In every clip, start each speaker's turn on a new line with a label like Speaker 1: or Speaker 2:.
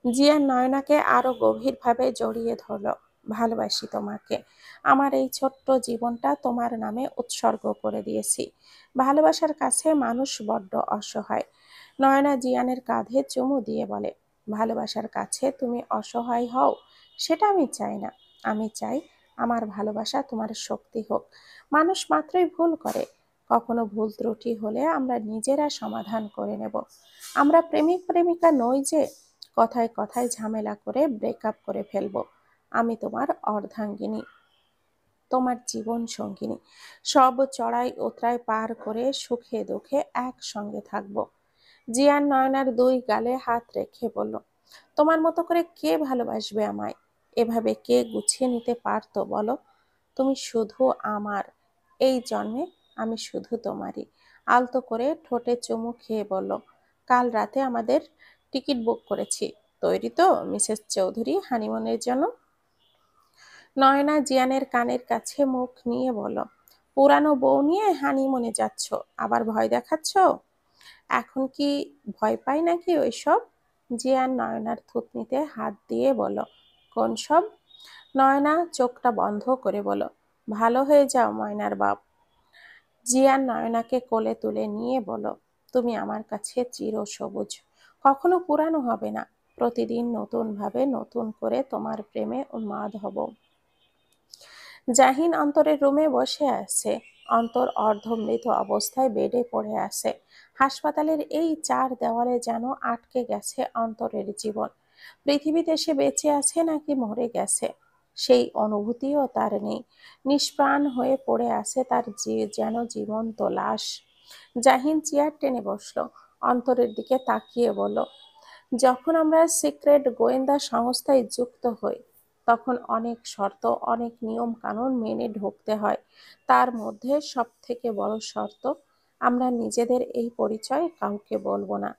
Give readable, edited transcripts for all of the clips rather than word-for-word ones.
Speaker 1: জিয়ান নয়নাকে আরো গভীরভাবে জড়িয়ে ধরল। ভালোবাসি তোমাকে। আমার এই ছোট্ট জীবনটা তোমার নামে উৎসর্গ করে দিয়েছি। ভালোবাসার কাছে মানুষ বড্ড অসহায়। নয়না জিয়ানের কাঁধে চুমু দিয়ে বলে, ভালোবাসার কাছে তুমি অসহায় হও সেটা আমি চাই না। আমি চাই আমার ভালোবাসা তোমার শক্তি হোক। মানুষ মাত্রই ভুল করে। কখনো ভুল ত্রুটি হলে আমরা নিজেরা সমাধান করে নেব। আমরা প্রেমিক প্রেমিকা নই যে কথায় কথায় ঝামেলা করে ব্রেকআপ করে ফেলবো। আমি তোমার অর্ধাঙ্গিনী, তোমার জীবন সঙ্গিনী। সব চড়াই উতরাই পার করে সুখে দুঃখে একসঙ্গে থাকবো। জিয়ান নয়নার দুই গালে হাত রেখে বলল, তোমার মতো করে কে ভালোবাসবে আমায়? এভাবে কে গুছিয়ে নিতে পারতো বলো? তুমি শুধু আমার। এই জন্মে আমি শুধু তোমারই। আলতো করে ঠোঁটে চুমু খেয়ে বলল, কাল রাতে আমাদের টিকিট বুক করেছি। তৈরি তো মিসেস চৌধুরী হানিমুনের জন্য? নয়না জিয়ানের কানের কাছে মুখ নিয়ে বলল, পুরানো বউ নিয়ে হানিমুনে যাচ্ছ, আবার ভয় দেখাচ্ছ? এখন কি ভয় পাই নাকি ওইসব? জিয়ান নয়নার থুতনিতে হাত দিয়ে বলল, কোন সব? নয়না চোখটা বন্ধ করে বলল, ভালো হয়ে যাও ময়নার বাপ। জিয়ান নয়নাকে কোলে তুলে নিয়ে বলল, তুমি আমার কাছে চিরসবুজ, কখনো পুরানো হবে না। প্রতিদিন নতুন ভাবে নতুন করে তোমার প্রেমে উন্মাদ হব। জাহিন অন্তরের রুমে বসে আছে। অন্তর অর্ধমৃত অবস্থায় বেডে পড়ে আছে। হাসপাতালের এই চার দেওয়ালে যেন আটকে গেছে অন্তরের জীবন। পৃথিবীতে সে বেঁচে আছে নাকি মরে গেছে সেই অনুভূতিও তার নেই। নিষ্প্রাণ হয়ে পড়ে আছে তার যেন জীবন্ত লাশ। জাহিন চেয়ার টেনে বসলো, অন্তরের দিকে তাকিয়ে বলল, যখন আমরা সিক্রেট গোয়েন্দা সংস্থায় যুক্ত হই তখন অনেক শর্ত, অনেক নিয়ম কানুন মেনে ঢুকতে হয়। তার মধ্যে সব থেকে বড় শর্ত, আমরা নিজেদের এই পরিচয় কাউকে বলবো না,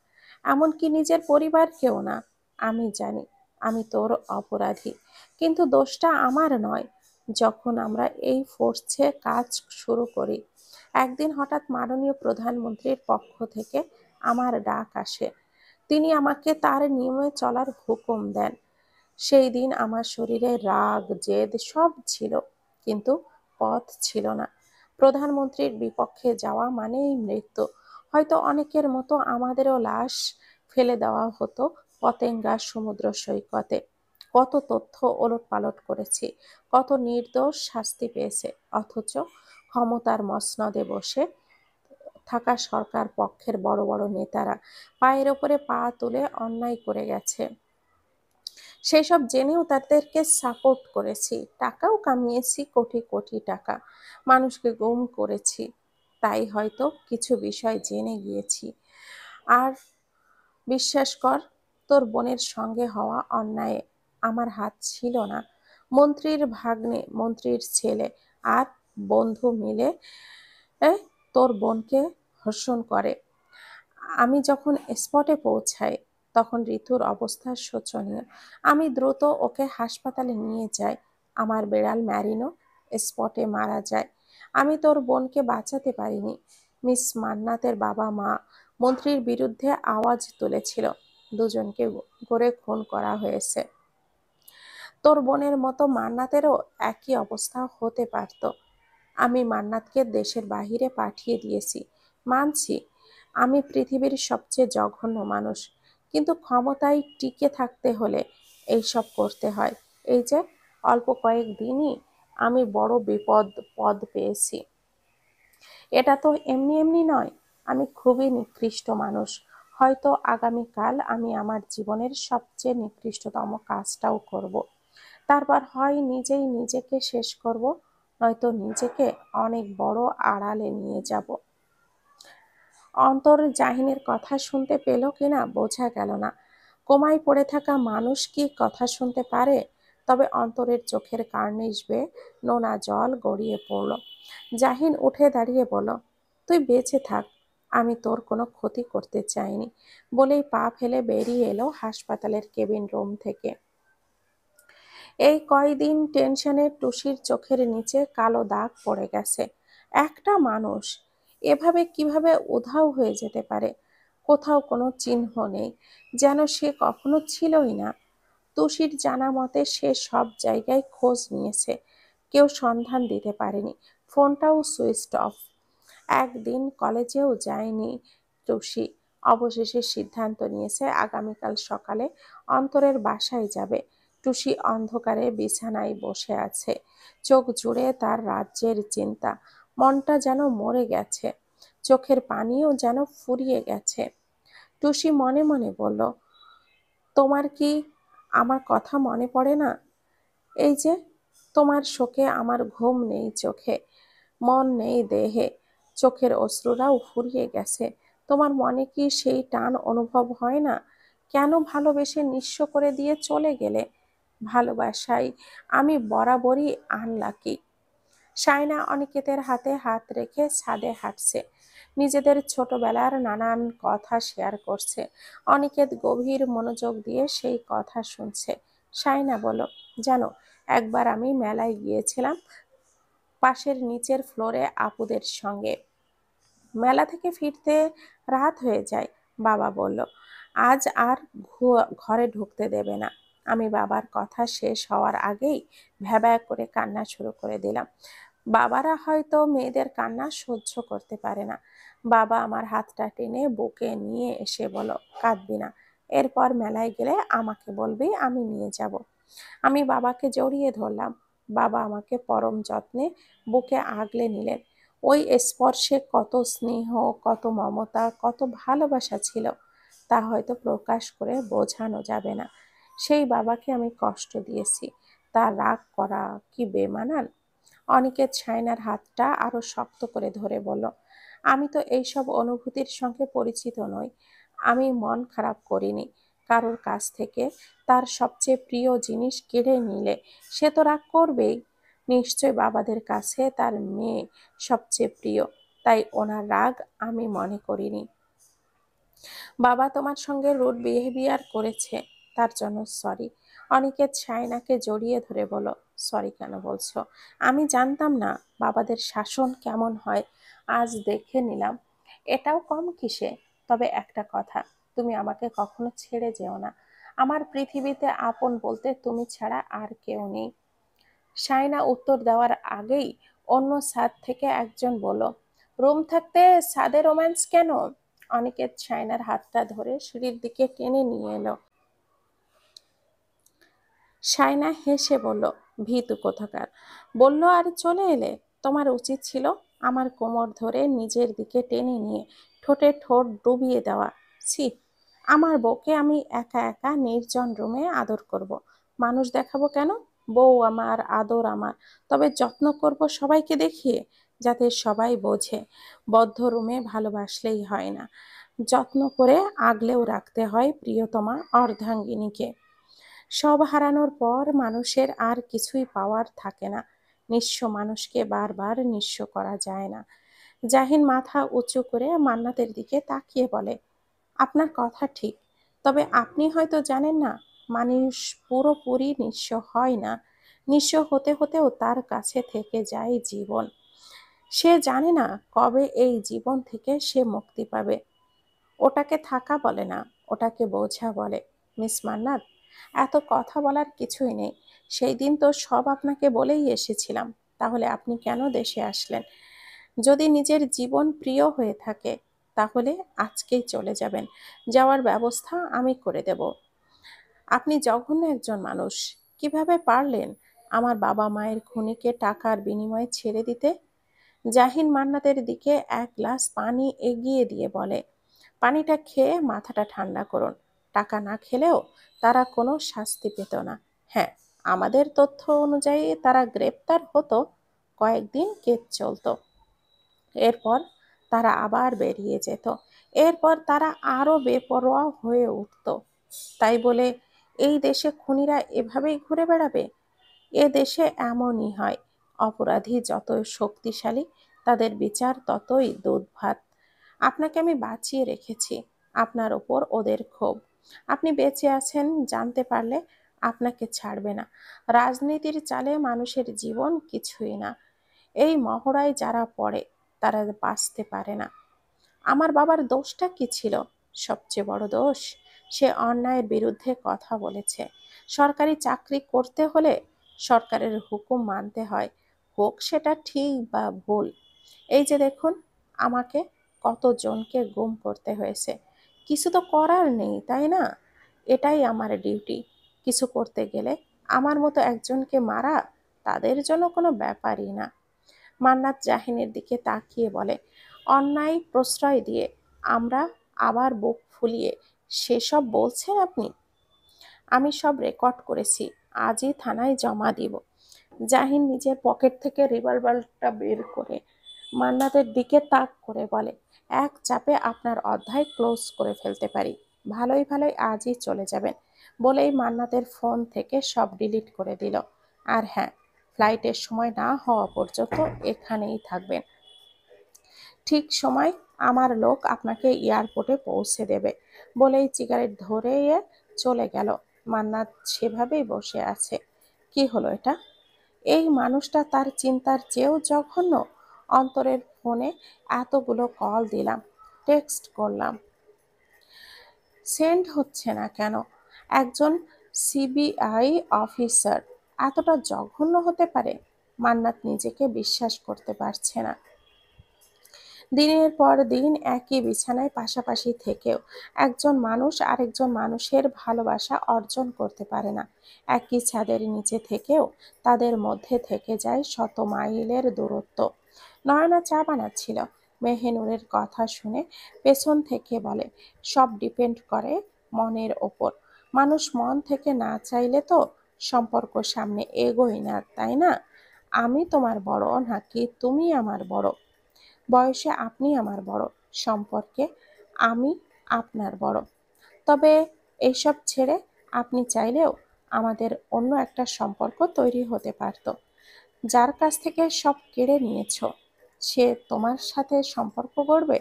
Speaker 1: এমনকি নিজের পরিবারকেও না। আমি জানি আমি তোর অপরাধী, কিন্তু দোষটা আমার নয়। যখন আমরা এই ফোর্সে কাজ শুরু করি, একদিন হঠাৎ মাননীয় প্রধানমন্ত্রীর পক্ষ থেকে আমার ডাক আসে। তিনি আমাকে তার নিয়মে চলার হুকুম দেন। সেই দিন আমার শরীরে রাগ জেদ সব ছিল, কিন্তু পথ ছিল না। প্রধানমন্ত্রীর বিপক্ষে যাওয়া মানেই মৃত্যু। হয়তো অনেকের মতো আমাদেরও লাশ ফেলে দেওয়া হতো পতেঙ্গা সমুদ্র সৈকতে। কত তথ্য ওলটপালট করেছি, কত নির্দোষ শাস্তি পেয়েছে, অথচ ক্ষমতার মসনদে বসে থাকা সরকার পক্ষের বড় বড় নেতারা পায়ের ওপরে পা তুলে অন্যায় করে গেছে। সেই সব জেনেও তাদেরকে সাপোর্ট করেছি, টাকাও কামিয়েছি কোটি কোটি টাকা, মানুষকে গুম করেছি। তাই হয়তো কিছু বিষয় জেনে গিয়েছি। আর বিশ্বাস কর, তোর বোনের সঙ্গে হওয়া অন্যায়ে আমার হাত ছিল না। মন্ত্রীর ভাগ্নে, মন্ত্রীর ছেলে আর বন্ধু মিলে তোর বোনকে ধর্ষণ করে। আমি যখন স্পটে পৌঁছাই তখন ঋতুর অবস্থা শোচনীয়। আমি দ্রুত ওকে হাসপাতালে নিয়ে যাই। আমার বেড়াল ম্যারিনো স্পটে মারা যায়। আমি তোর বোনকে বাঁচাতে পারিনি। মিস মান্নাতের বাবা মা মন্ত্রীর বিরুদ্ধে আওয়াজ তুলেছিল। দুজনকে করে খুন করা হয়েছে। তোর বোনের মতো মান্নাতেরও একই অবস্থা হতে পারত। আমি মান্নাতকে দেশের বাহিরে পাঠিয়ে দিয়েছি, মানছি আমি পৃথিবীর সবচেয়ে জঘন্য মানুষ, কিন্তু ক্ষমতায় টিকে থাকতে হলে এইসব করতে হয়। এই যে অল্প কয়েক দিনই আমি বড় বিপদ পদ পেয়েছি। এটা তো এমনি এমনি নয়। আমি খুবই নিকৃষ্ট মানুষ। হয়তো আগামীকাল আমি আমার জীবনের সবচেয়ে নিকৃষ্টতম কাজটাও করব। তারপর হয় নিজেই নিজেকে শেষ করব, নয়তো নিজেকে অনেক বড় আড়ালে নিয়ে যাব। অন্তর জাহিনের কথা শুনতে পেল কিনা বোঝা গেল না। কোমায় পড়ে থাকা মানুষ কি কথা শুনতে পারে? তবে অন্তরের চোখের কার্নিশ বেয়ে নোনা জল গড়িয়ে পড়ল। জাহিন উঠে দাঁড়িয়ে বলল, তুই বেঁচে থাক, আমি তোর কোনো ক্ষতি করতে চাইনি, বলেই পা ফেলে বেরিয়ে এলো হাসপাতালের কেবিন রুম থেকে। এই কয়দিন টেনশনে টুসির চোখের নিচে কালো দাগ পড়ে গেছে। একটা মানুষ এভাবে কিভাবে উধাও হয়ে যেতে পারে? কোথাও কোনো চিহ্ন নেই, যেন সে কখনো ছিলই না। তুষির জানা মতে সে সব জায়গায় খোঁজ নিয়েছে, কেউ সন্ধান দিতে পারেনি। ফোনটাও সুইচড অফ। একদিন কলেজেও যায়নি টুসি। অবশেষে সিদ্ধান্ত নিয়েছে আগামীকাল সকালে অন্তরের বাসায় যাবে। টুসি অন্ধকারে বিছানায় বসে আছে, চোখ জুড়ে তার রাজ্যের চিন্তা। মনটা যেন মরে গেছে, চোখের পানিও যেন ফুরিয়ে গেছে। টুসি মনে মনে বলল, তোমার কি আমার কথা মনে পড়ে না? এই যে, তোমার শোকে আমার ঘুম নেই চোখে, মন নেই দেহে, চোখের অশ্রুরাও ফুরিয়ে গেছে। তোমার মনে কি সেই টান অনুভব হয় না? কেন ভালোবেসে নিঃস্ব করে দিয়ে চলে গেলে? ভালোবাসায় আমি বরাবরই আনলাকি। সায়না অনিকেতের হাতে হাত রেখে ছাদে হাঁটছে, নিজেদের ছোটবেলার নানান কথা শেয়ার করছে। অনিকেত গভীর মনোযোগ দিয়ে সেই কথা শুনছে। সায়না বলল, জানো, একবার আমি মেলায় গিয়েছিলাম পাশের নিচের ফ্লোরে আপুদের সঙ্গে। মেলা থেকে ফিরতে রাত হয়ে যায়। বাবা বলল, আজ আর ঘরে ঢুকতে দেবে না। আমি বাবার কথা শেষ হওয়ার আগেই ভ্যাবা করে কান্না শুরু করে দিলাম। বাবারা হয়তো মেয়েদের কান্না সহ্য করতে পারে না। বাবা আমার হাতটা টেনে বুকে নিয়ে এসে বলল, কাঁদবি না, এরপর মেলায় গেলে আমাকে বলবি, আমি নিয়ে যাব। আমি বাবাকে জড়িয়ে ধরলাম। বাবা আমাকে পরম যত্নে বুকে আগলে নিলেন। ওই স্পর্শে কত স্নেহ, কত মমতা, কত ভালোবাসা ছিল, তা হয়তো প্রকাশ করে বোঝানো যাবে না। সেই বাবাকে আমি কষ্ট দিয়েছি, তার রাগ করা কি বেমানান? অনিকেত সায়নার হাতটা আরো শক্ত করে ধরে বলল, আমি তো এইসব অনুভূতির সঙ্গে পরিচিত নই। আমি মন খারাপ করিনি কারোর কাছ থেকে। তার সবচেয়ে প্রিয় জিনিস কেড়ে নিলে সে তো রাগ করবেই। নিশ্চয় বাবাদের কাছে তার মেয়ে সবচেয়ে প্রিয়, তাই ওনার রাগ আমি মনে করিনি। বাবা তোমার সঙ্গে রুড বিহেভিয়ার করেছে, তার জন্য সরি। অনিকেত সায়নাকে জড়িয়ে ধরে বলল, সরি কেন বলছো? আমি জানতাম না বাবাদের শাসন কেমন হয়, আজ দেখে নিলাম। এটাও কম কিসে? তবে একটা কথা, তুমি আমাকে কখনো ছেড়ে যেও না। আমার পৃথিবীতে আপন বলতে তুমি ছাড়া আর কেউ নেই। সায়না উত্তর দেওয়ার আগেই অন্য ছাদ থেকে একজন বলল, রুম থাকতে ছাদে রোম্যান্স কেন? অনিকেত সায়নার হাতটা ধরে সিঁড়ির দিকে টেনে নিয়ে এলো। সায়না হেসে বলল, ভীতু কোথাকার! বলল আর চলে এলে। তোমার উচিত ছিল আমার কোমর ধরে নিজের দিকে টেনে নিয়ে ঠোঁটে ঠোঁট ডুবিয়ে দেওয়া। ছি! আমার বউকে আমি একা একা নির্জন রুমে আদর করব? মানুষ দেখাবো কেন? বউ আমার, আদর আমার, তবে যত্ন করব সবাইকে দেখিয়ে, যাতে সবাই বোঝে বদ্ধ রুমে ভালোবাসলেই হয় না, যত্ন করে আগলেও রাখতে হয় প্রিয়তমা অর্ধাঙ্গিনীকে। সব হারানোর পর মানুষের আর কিছুই পাওয়ার থাকে না। নিঃস্ব মানুষকে বারবার নিঃস্ব করা যায় না। জাহিন মাথা উঁচু করে মান্নাতের দিকে তাকিয়ে বলে, আপনার কথা ঠিক, তবে আপনি হয়তো জানেন না, মানুষ পুরোপুরি নিঃস্ব হয় না। নিঃস্ব হতে হতেও তার কাছে থেকে যায় জীবন। সে জানে না কবে এই জীবন থেকে সে মুক্তি পাবে। ওটাকে থাকা বলে না, ওটাকে বোঝা বলে। মিস মান্নাত, এত কথা বলার কিছুই নেই। সেই দিন তো সব আপনাকে বলেই এসেছিলাম। তাহলে আপনি কেন দেশে আসলেন? যদি নিজের জীবন প্রিয় হয়ে থাকে তাহলে আজকেই চলে যাবেন। যাওয়ার ব্যবস্থা আমি করে দেব। আপনি জঘন্য একজন মানুষ। কিভাবে পারলেন আমার বাবা মায়ের খুনিকে টাকার বিনিময়ে ছেড়ে দিতে? জাহিন মান্নাতের দিকে এক গ্লাস পানি এগিয়ে দিয়ে বলে, পানিটা খেয়ে মাথাটা ঠান্ডা করুন। টাকা না খেলেও তারা কোনো শাস্তি পেত না। হ্যাঁ, আমাদের তথ্য অনুযায়ী তারা গ্রেপ্তার হতো, কয়েকদিন কেস চলতো, এরপর তারা আবার বেরিয়ে যেত। এরপর তারা আরো বেপরোয়া হয়ে উঠত। তাই বলে এই দেশে খুনিরা এভাবেই ঘুরে বেড়াবে? এ দেশে এমনই হয়। অপরাধী যত শক্তিশালী, তাদের বিচার ততই দুধ ভাত। আপনাকে আমি বাঁচিয়ে রেখেছি, আপনার ওপর ওদের ক্ষোভ। আপনি বেঁচে আছেন জানতে পারলে আপনাকে ছাড়বে না। রাজনীতির চালে মানুষের জীবন কিছুই না। এই মহড়ায় যারা পড়ে তারা বাঁচতে পারে না। আমার বাবার দোষটা কি ছিল? সবচেয়ে বড় দোষ, সে অন্যায়ের বিরুদ্ধে কথা বলেছে। সরকারি চাকরি করতে হলে সরকারের হুকুম মানতে হয়, হোক সেটা ঠিক বা ভুল। এই যে দেখুন, আমাকে কতজনকে গুম করতে হয়েছে। কিছু তো করার নেই, তাই না? এটাই আমার ডিউটি। কিছু করতে গেলে আমার মতো একজনকে মারা তাদের জন্য কোনো ব্যাপারই না। মান্নাত জাহিনের দিকে তাকিয়ে বলে, অন্যায় প্রশ্রয় দিয়ে আমরা আবার বুক ফুলিয়ে সেসব বলছেন আপনি? আমি সব রেকর্ড করেছি, আজই থানায় জমা দিব। জাহিন নিজের পকেট থেকে রিভলভারটা বের করে মান্নাতের দিকে তাক করে বলে, এক চাপে আপনার অধ্যায় ক্লোজ করে ফেলতে পারি। ভালোই ভালোই আজই চলে যাবেন। বলেই মান্নাতের ফোন থেকে সব ডিলিট করে দিল। আর হ্যাঁ, ফ্লাইটের সময় না হওয়া পর্যন্ত এখানেই থাকবেন। ঠিক সময় আমার লোক আপনাকে এয়ারপোর্টে পৌঁছে দেবে। বলেই সিগারেট ধরে চলে গেল। মান্নাত সেভাবেই বসে আছে। কি হলো এটা? এই মানুষটা তার চিন্তার চেয়েও জঘন্য। অন্তরের ফোনে এতগুলো কল দিলাম, টেক্সট করলাম, সেন্ড হচ্ছে না কেন? একজন সিবিআই অফিসার এতটা জঘন্য হতে পারে? মান্নাত নিজেকে বিশ্বাস করতে পারছে না। দিনের পর দিন একই বিছানায় পাশাপাশি থেকেও একজন মানুষ আরেকজন মানুষের ভালোবাসা অর্জন করতে পারে না। একই ছাদের নিচে থেকেও তাদের মধ্যে থেকে যায় শত মাইলের দূরত্ব। নয়না চা বানাচ্ছিল। মেহেনুরের কথা শুনে পেছন থেকে বলে, সব ডিপেন্ড করে মনের ওপর। মানুষ মন থেকে না চাইলে তো সম্পর্ক সামনে এগোয় না, তাই না? আমি তোমার বড় নাকি তুমি আমার বড়? বয়সে আপনি আমার বড়, সম্পর্কে আমি আপনার বড়। তবে এইসব ছেড়ে আপনি চাইলেও আমাদের অন্য একটা সম্পর্ক তৈরি হতে পারত। যার কাছ থেকে সব কেড়ে নিয়েছো, সে তোমার সাথে সম্পর্ক গড়বে?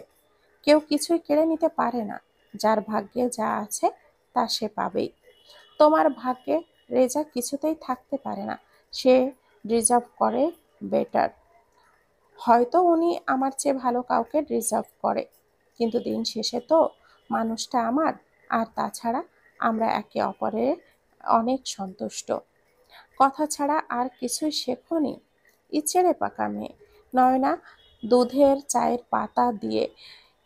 Speaker 1: কেউ কিছুই কেড়ে নিতে পারে না। যার ভাগ্যে যা আছে তা সে পাবেই। তোমার ভাগ্যে রেজা কিছুতেই থাকতে পারে না। সে ডিজার্ভ করে বেটার। হয়তো উনি আমার চেয়ে ভালো কাউকে ডিজার্ভ করে, কিন্তু দিন শেষে তো মানুষটা আমার। আর তাছাড়া আমরা একে অপরের অনেক সন্তুষ্ট। কথা ছাড়া আর কিছুই শেখোনি? ইচেড়ে পাকা মেয়ে। নয়না দুধের চায়ের পাতা দিয়ে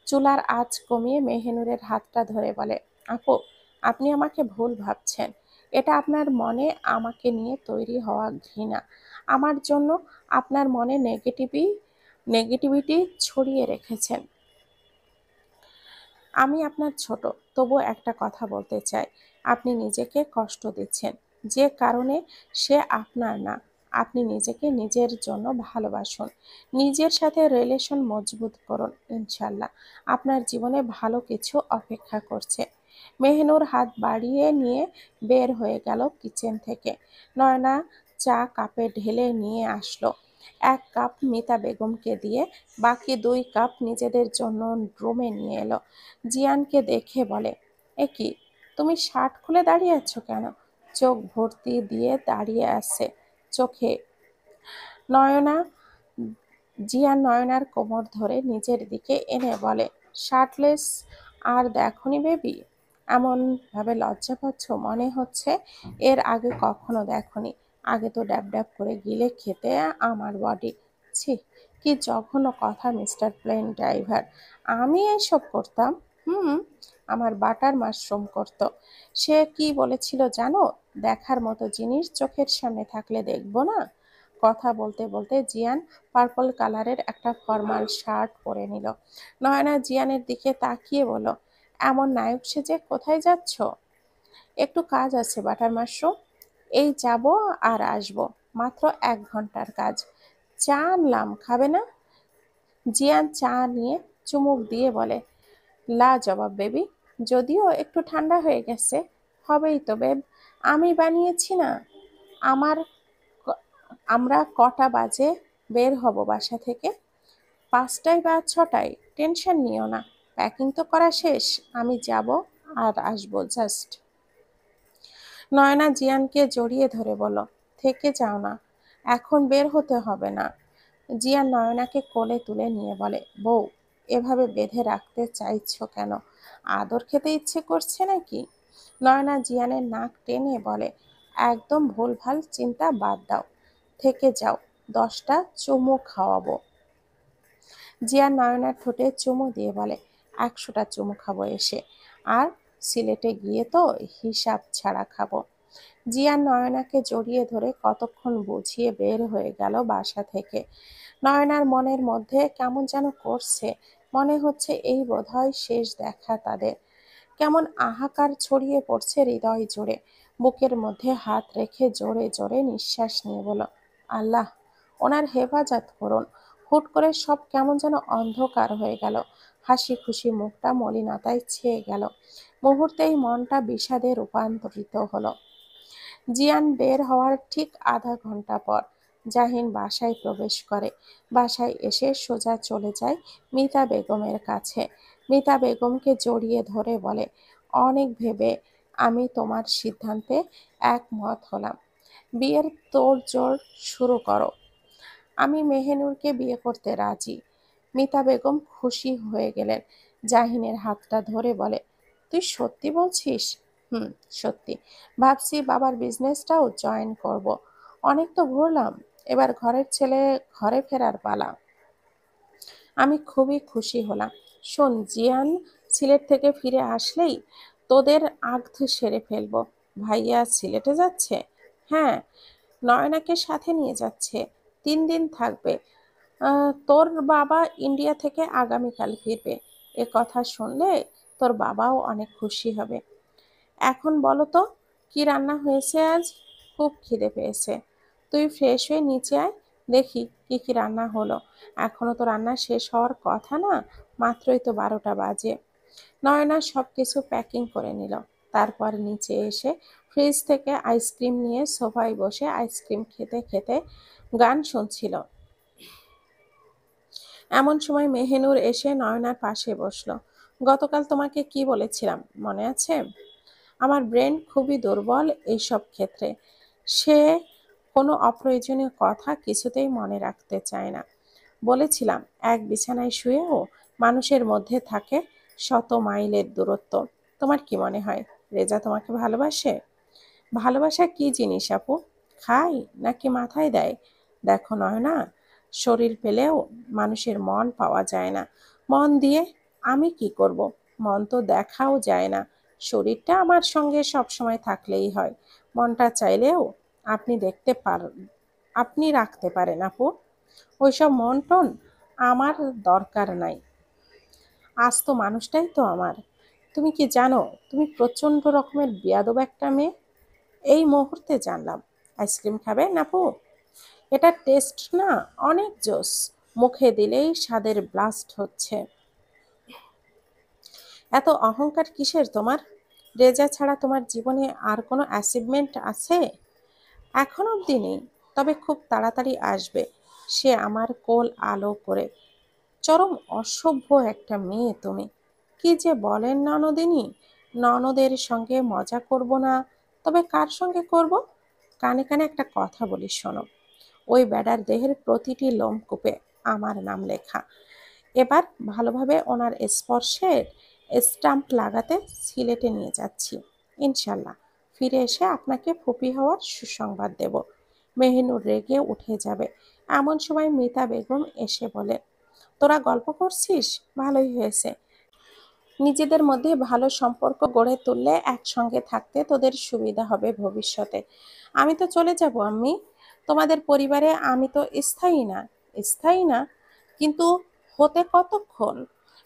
Speaker 1: চুলার আঁচ কমিয়ে মেহেনুরের হাতটা ধরে বলে, আপু, আপনি আমাকে ভুল ভাবছেন। এটা আপনার মনে আমাকে নিয়ে তৈরি হওয়া ঘৃণা। আমার জন্য আপনার মনে নেগেটিভিটি ছড়িয়ে রেখেছেন। আমি আপনার ছোট, তবু একটা কথা বলতে চাই। আপনি নিজেকে কষ্ট দিচ্ছেন যে কারণে সে আপনার না। আপনি নিজেকে নিজের জন্য ভালোবাসুন। নিজের সাথে রিলেশন মজবুত করুন। ইনশাল্লাহ আপনার জীবনে ভালো কিছু অপেক্ষা করছে। মেহনুর হাত বাড়িয়ে নিয়ে বের হয়ে গেল কিচেন থেকে। নয়না চা কাপে ঢেলে নিয়ে আসলো। এক কাপ মিতা বেগমকে দিয়ে বাকি 2 কাপ নিজেদের জন্য রুমে নিয়ে এলো। জিয়ানকে দেখে বলে, এ কি, তুমি শার্ট খুলে দাঁড়িয়ে আছো কেন? চোখ ভর্তি দিয়ে দাঁড়িয়ে আছে চোখে। নয়না জিয়ান নয়নার কোমর ধরে নিজের দিকে এনে বলে, শার্টলেস আর দেখনি বেবি? এমন ভাবে লজ্জা পাচ্ছ, মনে হচ্ছে এর আগে কখনো দেখনি। আগে তো ড্যাব ড্যাব করে গিলে খেতে আমার বডি। ছি, কি জঘন্য কথা মিস্টার প্লেন ড্রাইভার। আমি এসব করতাম? হুম, আমার বাটার মাশরুম করতো। সে কি বলেছিল জানো? দেখার মতো জিনিস চোখের সামনে থাকলে দেখবো না? কথা বলতে বলতে জিয়ান পার্পল কালারের একটা ফর্মাল শার্ট পরে নিল। নয়না জিয়ানের দিকে তাকিয়ে বলল, এমন নায়ক সেজে কোথায় যাচ্ছ? একটু কাজ আছে বাটার মাশরুম। এই যাব আর আসবো, মাত্র 1 ঘন্টার কাজ। চা আনলাম, খাবে না? জিয়ান চা নিয়ে চুমুক দিয়ে বলে, লাজবাব বেবি। যদিও একটু ঠান্ডা হয়ে গেছে। হবেই তো বেব, আমি বানিয়েছি না। আমার ক- আমরা কটা বাজে বের হব বাসা থেকে? 5টায় বা 6টায়? টেনশন নিও না, প্যাকিং তো করা শেষ। আমি যাব আর আসবো জাস্ট। নয়না জিয়ানকে জড়িয়ে ধরে বলল, থেকে যাও না, এখন বের হতে হবে না। জিয়ান নয়নাকে কোলে তুলে নিয়ে বলে, বউ, এভাবে বেঁধে রাখতে চাইছো কেন? আদর খেতে ইচ্ছে করছে নাকি? নয়না জিয়ানের নাক টেনে বলে, একদম ভুলভাল চিন্তা বাদ দাও, থেকে যাও, 10টা চুমু খাওয়াবো। জিয়ান নয়নার ঠোঁটে চুমু দিয়ে বলে, 100টা চুমু খাবো এসে, আর সিলেটে গিয়ে তো হিসাব ছাড়া খাবো। জিয়ান নয়নাকে জড়িয়ে ধরে কতক্ষণ বুঝিয়ে বের হয়ে গেল বাসা থেকে। নয়নার মনের মধ্যে কেমন যেন করছে, মনে হচ্ছে এই বোধহয় শেষ দেখা তাদের। কেমন হাহাকার ছড়িয়ে পড়ছে হৃদয় জুড়ে। বুকের মধ্যে হাত রেখে জোরে জোরে নিঃশ্বাস নিয়ে বলল, আল্লাহ, ওনার হেফাজত করুন। হুট করে সব কেমন যেন অন্ধকার হয়ে গেল। হাসি খুশি মুখটা মলিনতায় ছেয়ে গেল। মুহূর্তেই মনটা বিষাদে রূপান্তরিত হলো। জিয়ান বের হওয়ার ঠিক আধা ঘন্টা পর জাহিন বাসায় প্রবেশ করে। বাসায় এসে সোজা চলে যায় মিতা বেগমের কাছে। মিতা বেগমকে জড়িয়ে ধরে বলে, অনেক ভেবে আমি তোমার সিদ্ধান্তে একমত হলাম। বিয়ের তোড়জোড় শুরু করো। আমি মেহেনুরকে বিয়ে করতে রাজি। মিতা বেগম খুশি হয়ে গেলেন। জাহিনের হাতটা ধরে বলে, তুই সত্যি বলছিস? হুম, সত্যি। ভাবছি বাবার বিজনেসটাও জয়েন করব। অনেক তো ঘুরলাম, এবার ঘরের ছেলে ঘরে ফেরার পালা। আমি খুবই খুশি হলাম। শোন জিয়ান সিলেট থেকে ফিরে আসলেই তোদের আগ্ধ সেরে ফেলবো। ভাইয়া সিলেটে যাচ্ছে? হ্যাঁ, নয়নাকে সাথে নিয়ে যাচ্ছে। 3 দিন থাকবে। তোর বাবা ইন্ডিয়া থেকে আগামীকাল ফিরবে। এ কথা শুনলে তোর বাবাও অনেক খুশি হবে। এখন বলো তো, কি রান্না হয়েছে আজ? খুব খিদে পেয়েছে। তুই ফ্রেশ হয়ে নিচে আয়, দেখি কি কি রান্না হলো। এখনো তো রান্না শেষ হওয়ার কথা না, মাত্রই তো 12টা বাজে। নয়না সবকিছু প্যাকিং করে নিল। তারপর নিচে এসে ফ্রিজ থেকে আইসক্রিম নিয়ে সোফায় বসে আইসক্রিম খেতে খেতে গান শুনছিল। এমন সময় মেহেনুর এসে নয়নার পাশে বসলো। গতকাল তোমাকে কি বলেছিলাম মনে আছে? আমার ব্রেন খুবই দুর্বল এইসব ক্ষেত্রে। সে কোনো অপ্রয়োজনীয় কথা কিছুতেই মনে রাখতে চায় না। বলেছিলাম, এক বিছানায় শুয়েও মানুষের মধ্যে থাকে শত মাইলের দূরত্ব। তোমার কি মনে হয় রেজা তোমাকে ভালোবাসে? ভালোবাসা কি জিনিস আপু? খায় নাকি মাথায় দেয়? দেখো নয়না, শরীর পেলেও মানুষের মন পাওয়া যায় না। মন দিয়ে আমি কি করব? মন তো দেখাও যায় না। শরীরটা আমার সঙ্গে সবসময় থাকলেই হয়। মনটা চাইলেও আপনি দেখতে পারেন, আপনি রাখতে পারেন আপু। ওইসব মন টন আমার দরকার নাই। আস্ত মানুষটাই তো আমার। তুমি কি জানো তুমি প্রচণ্ড রকমের বেয়াদব একটা মেয়ে? এই মুহূর্তে জানলাম। আইসক্রিম খাবেন আপু? এটা টেস্ট না অনেক জোস। মুখে দিলেই স্বাদের ব্লাস্ট হচ্ছে। এত অহংকার কিসের তোমার? রেজা ছাড়া তোমার জীবনে আর কোনো অ্যাচিভমেন্ট আছে? এখন অবধি নেই, তবে খুব তাড়াতাড়ি আসবে। সে আমার কোল আলো করে। চরম অসভ্য একটা মেয়ে তুমি। কি যে বলেন ননদিনী? ননদের সঙ্গে মজা করব না, তবে কার সঙ্গে করব? কানে কানে একটা কথা বলি শোনো। ওই বেডার দেহের প্রতিটি লোমকূপে আমার নাম লেখা। এবার ভালোভাবে ওনার স্পর্শের স্টাম্প লাগাতে সিলেটে নিয়ে যাচ্ছি। ইনশাল্লাহ ফিরে এসে আপনাকে ফুপি হওয়ার সুসংবাদ দেব। মেহিনুর রেগে উঠে যাবে। এমন সময় মিতা বেগম এসে বলে, তোরা গল্প করছিস? ভালোই হয়েছে। নিজেদের মধ্যে ভালো সম্পর্ক গড়ে তুললে একসঙ্গে থাকতে তোদের সুবিধা হবে ভবিষ্যতে। আমি তো চলে যাব আম্মি। তোমাদের পরিবারে আমি তো স্থায়ী না। স্থায়ী না? কিন্তু হতে কতক্ষণ?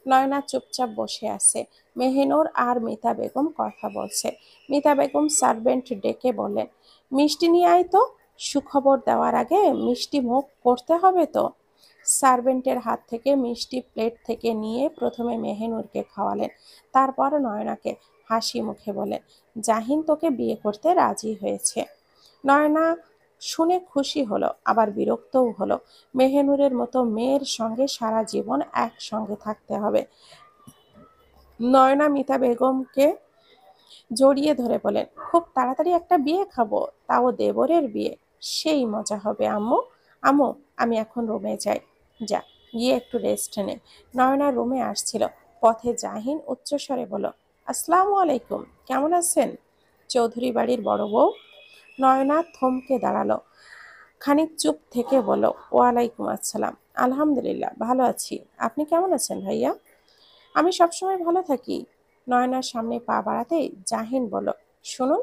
Speaker 1: নয়না চুপচাপ বসে আছে। মেহেনুর আর মিতা বেগম কথা বলছে। মিতা বেগম সার্ভেন্ট ডেকে বললেন, মিষ্টি নিয়ে আয় তো। সুখবর দেওয়ার আগে মিষ্টি মুখ করতে হবে তো। সার্ভেন্টের হাত থেকে মিষ্টি প্লেট থেকে নিয়ে প্রথমে মেহেনুরকে খাওয়ালেন, তারপর নয়নাকে। হাসি মুখে বলেন, জাহিন তোকে বিয়ে করতে রাজি হয়েছে। নয়না শুনে খুশি হলো, আবার বিরক্তও হলো। মেহেনুরের মতো মেয়ের সঙ্গে সারা জীবন একসঙ্গে থাকতে হবে। নয়না মিতা বেগমকে জড়িয়ে ধরে বলেন, খুব তাড়াতাড়ি একটা বিয়ে খাবো, তাও দেবরের বিয়ে। সেই মজা হবে আম্মু। আম্মু, আমি এখন রুমে যাই। যা, গিয়ে একটু রেস্ট নে। নয়না রুমে আসছিল, পথে জাহিন উচ্চস্বরে বলল, আসসালামু আলাইকুম, কেমন আছেন? চৌধুরী বাড়ির বড় বউ। নয়না থমকে দাঁড়ালো, খানিক চুপ থেকে বলল, ওয়ালাইকুম আসসালাম, আলহামদুলিল্লাহ ভালো আছি। আপনি কেমন আছেন ভাইয়া? আমি সবসময় ভালো থাকি। নয়নার সামনে পা বাড়াতেই জাহিন বলল, শুনুন।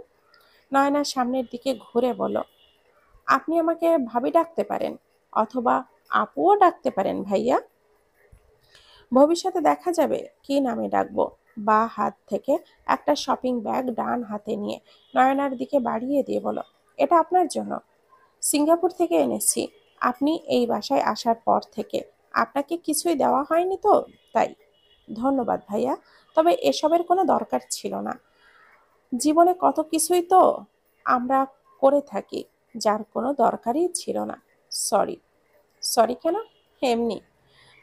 Speaker 1: নয়নার সামনের দিকে ঘুরে বলল, আপনি আমাকে ভাবি ডাকতে পারেন, অথবা আপুও ডাকতে পারেন ভাইয়া। ভবিষ্যতে দেখা যাবে কি নামে ডাকবো। বা হাত থেকে একটা শপিং ব্যাগ ডান হাতে নিয়ে নয়নার দিকে বাড়িয়ে দিয়ে বলো, এটা আপনার জন্য, সিঙ্গাপুর থেকে এনেছি। আপনি এই বাসায় আসার পর থেকে আপনাকে কিছুই দেওয়া হয়নি তো, তাই। ধন্যবাদ ভাইয়া, তবে এসবের কোনো দরকার ছিল না। জীবনে কত কিছুই তো আমরা করে থাকি যার কোনো দরকারই ছিল না। সরি। সরি কেন? এমনি।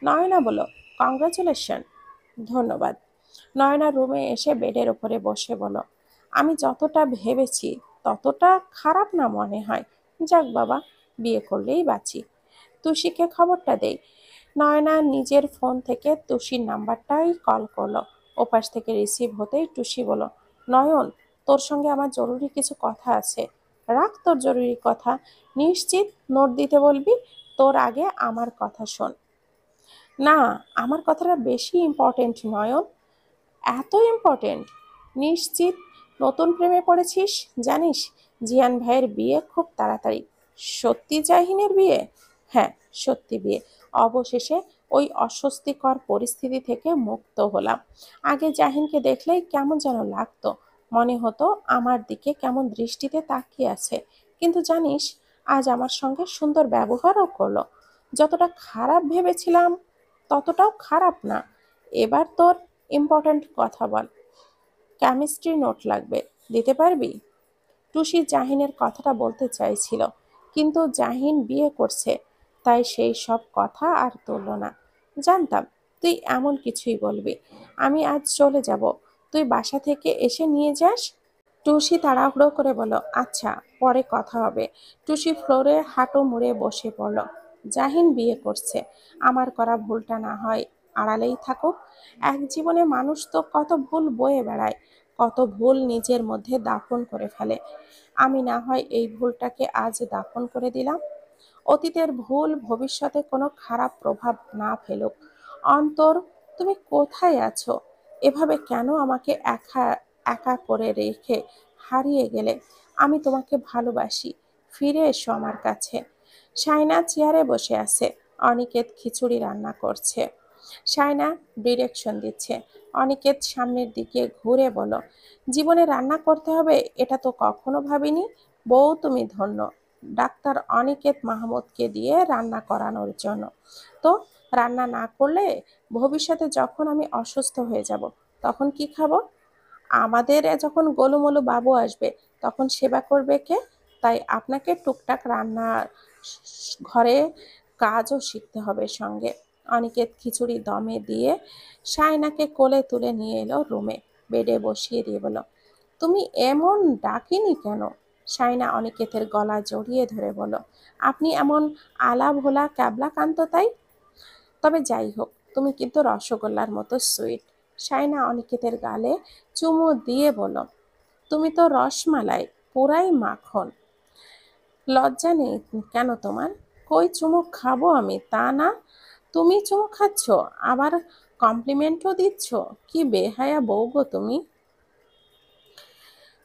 Speaker 1: নয়না বলো, কংগ্রাচুলেশন। ধন্যবাদ। নয়না রুমে এসে বেডের ওপরে বসে বলো, আমি যতটা ভেবেছি ততটা খারাপ না মনে হয়। যাক বাবা, বিয়ে করলেই বাঁচি। তুষিকে খবরটা দেই। নয়না নিজের ফোন থেকে টুসির নাম্বারটাই কল করলো। ওপাশ থেকে রিসিভ হতেই টুসি বলল, নয়ন, তোর সঙ্গে আমার জরুরি কিছু কথা আছে। রাখ তোর জরুরি কথা, নিশ্চিত নোট দিতে বলবি। তোর আগে আমার কথা শোন। না, আমার কথাটা বেশি ইম্পর্টেন্ট নয়ন। এত ইম্পর্টেন্ট? নিশ্চিত নতুন প্রেমে পড়েছিস? জানিস জিয়ান ভাইয়ের বিয়ে খুব তাড়াতাড়ি। সত্যি জাহিনের বিয়ে? হ্যাঁ, সত্যি বিয়ে। অবশেষে ওই অস্বস্তিকর পরিস্থিতি থেকে মুক্ত হলাম। আগে জাহিনকে দেখলেই কেমন যেন লাগতো, মনে হতো আমার দিকে কেমন দৃষ্টিতে তাকিয়ে আছে। কিন্তু জানিস, আজ আমার সঙ্গে সুন্দর ব্যবহারও করলো। যতটা খারাপ ভেবেছিলাম ততটাও খারাপ না। এবার তোর ইম্পর্ট্যান্ট কথা বল। কেমিস্ট্রি নোট লাগবে, দিতে পারবি? টুসি জাহিনের কথাটা বলতে চাইছিল, কিন্তু জাহিন বিয়ে করছে, তাই সেই সব কথা আর তুলল না। জানতাম তুই এমন কিছুই বলবি। আমি আজ চলে যাব, তুই বাসা থেকে এসে নিয়ে যাস। টুসি তাড়াহুড়ো করে বলল, আচ্ছা, পরে কথা হবে। টুসি ফ্লোরে হাঁটু মুড়ে বসে পড়ল। জাহিন বিয়ে করছে, আমার করা ভুলটা না হয় আড়ালেই থাকুক। এক জীবনে মানুষ তো কত ভুল বয়ে বেড়ায়, কত ভুল নিজের মধ্যে দাফন করে ফেলে। আমি না হয় এই ভুলটাকে আজ দাফন করে দিলাম। অতীতের ভুল ভবিষ্যতে কোনো খারাপ প্রভাব না ফেলুক। অন্তর, তুমি কোথায় আছো? এভাবে কেন আমাকে একা একা করে রেখে হারিয়ে গেলে? আমি তোমাকে ভালোবাসি, ফিরে এসো আমার কাছে। সায়না চেয়ারে বসে আছে, অনিকেত খিচুড়ি রান্না করছে। সায়না ডিরেকশন দিচ্ছে। অনিকেত সামনের দিকে ঘুরে বলো, জীবনে রান্না করতে হবে এটা তো কখনো ভাবিনি। বউ তুমি ধন্য, ডাক্তার অনিকেত মাহমুদকে দিয়ে রান্না করানোর জন্য। তো রান্না না করলে ভবিষ্যতে যখন আমি অসুস্থ হয়ে যাব, তখন কি খাবো? আমাদের যখন গোলুমোলু বাবু আসবে, তখন সেবা করবে কে? তাই আপনাকে টুকটাক রান্না ঘরে কাজও শিখতে হবে সঙ্গে। অনিকেত খিচুড়ি দমে দিয়ে সায়নাকে কোলে তুলে নিয়ে এলো রুমে, বেডে বসিয়ে দিয়ে বলল, তুমি এমন ডাকিনি কেন? সায়না অনিকেতের গলা জড়িয়ে ধরে বলল, আপনি এমন আলা ভোলা ক্যাবলা কান্ত তাই। তবে যাই হোক, তুমি কিন্তু রসগোল্লার মতো সুইট। সায়না অনিকেতের গালে চুমু দিয়ে বলল, তুমি তো রসমালাই, পুরাই মাখন। লজ্জা নেই কেন তোমার? কই চুমু খাবো আমি তা না, তুমি চুমু খাচ্ছ, আবার কমপ্লিমেন্টও দিচ্ছ। কি বেহায়া বউ গো তুমি।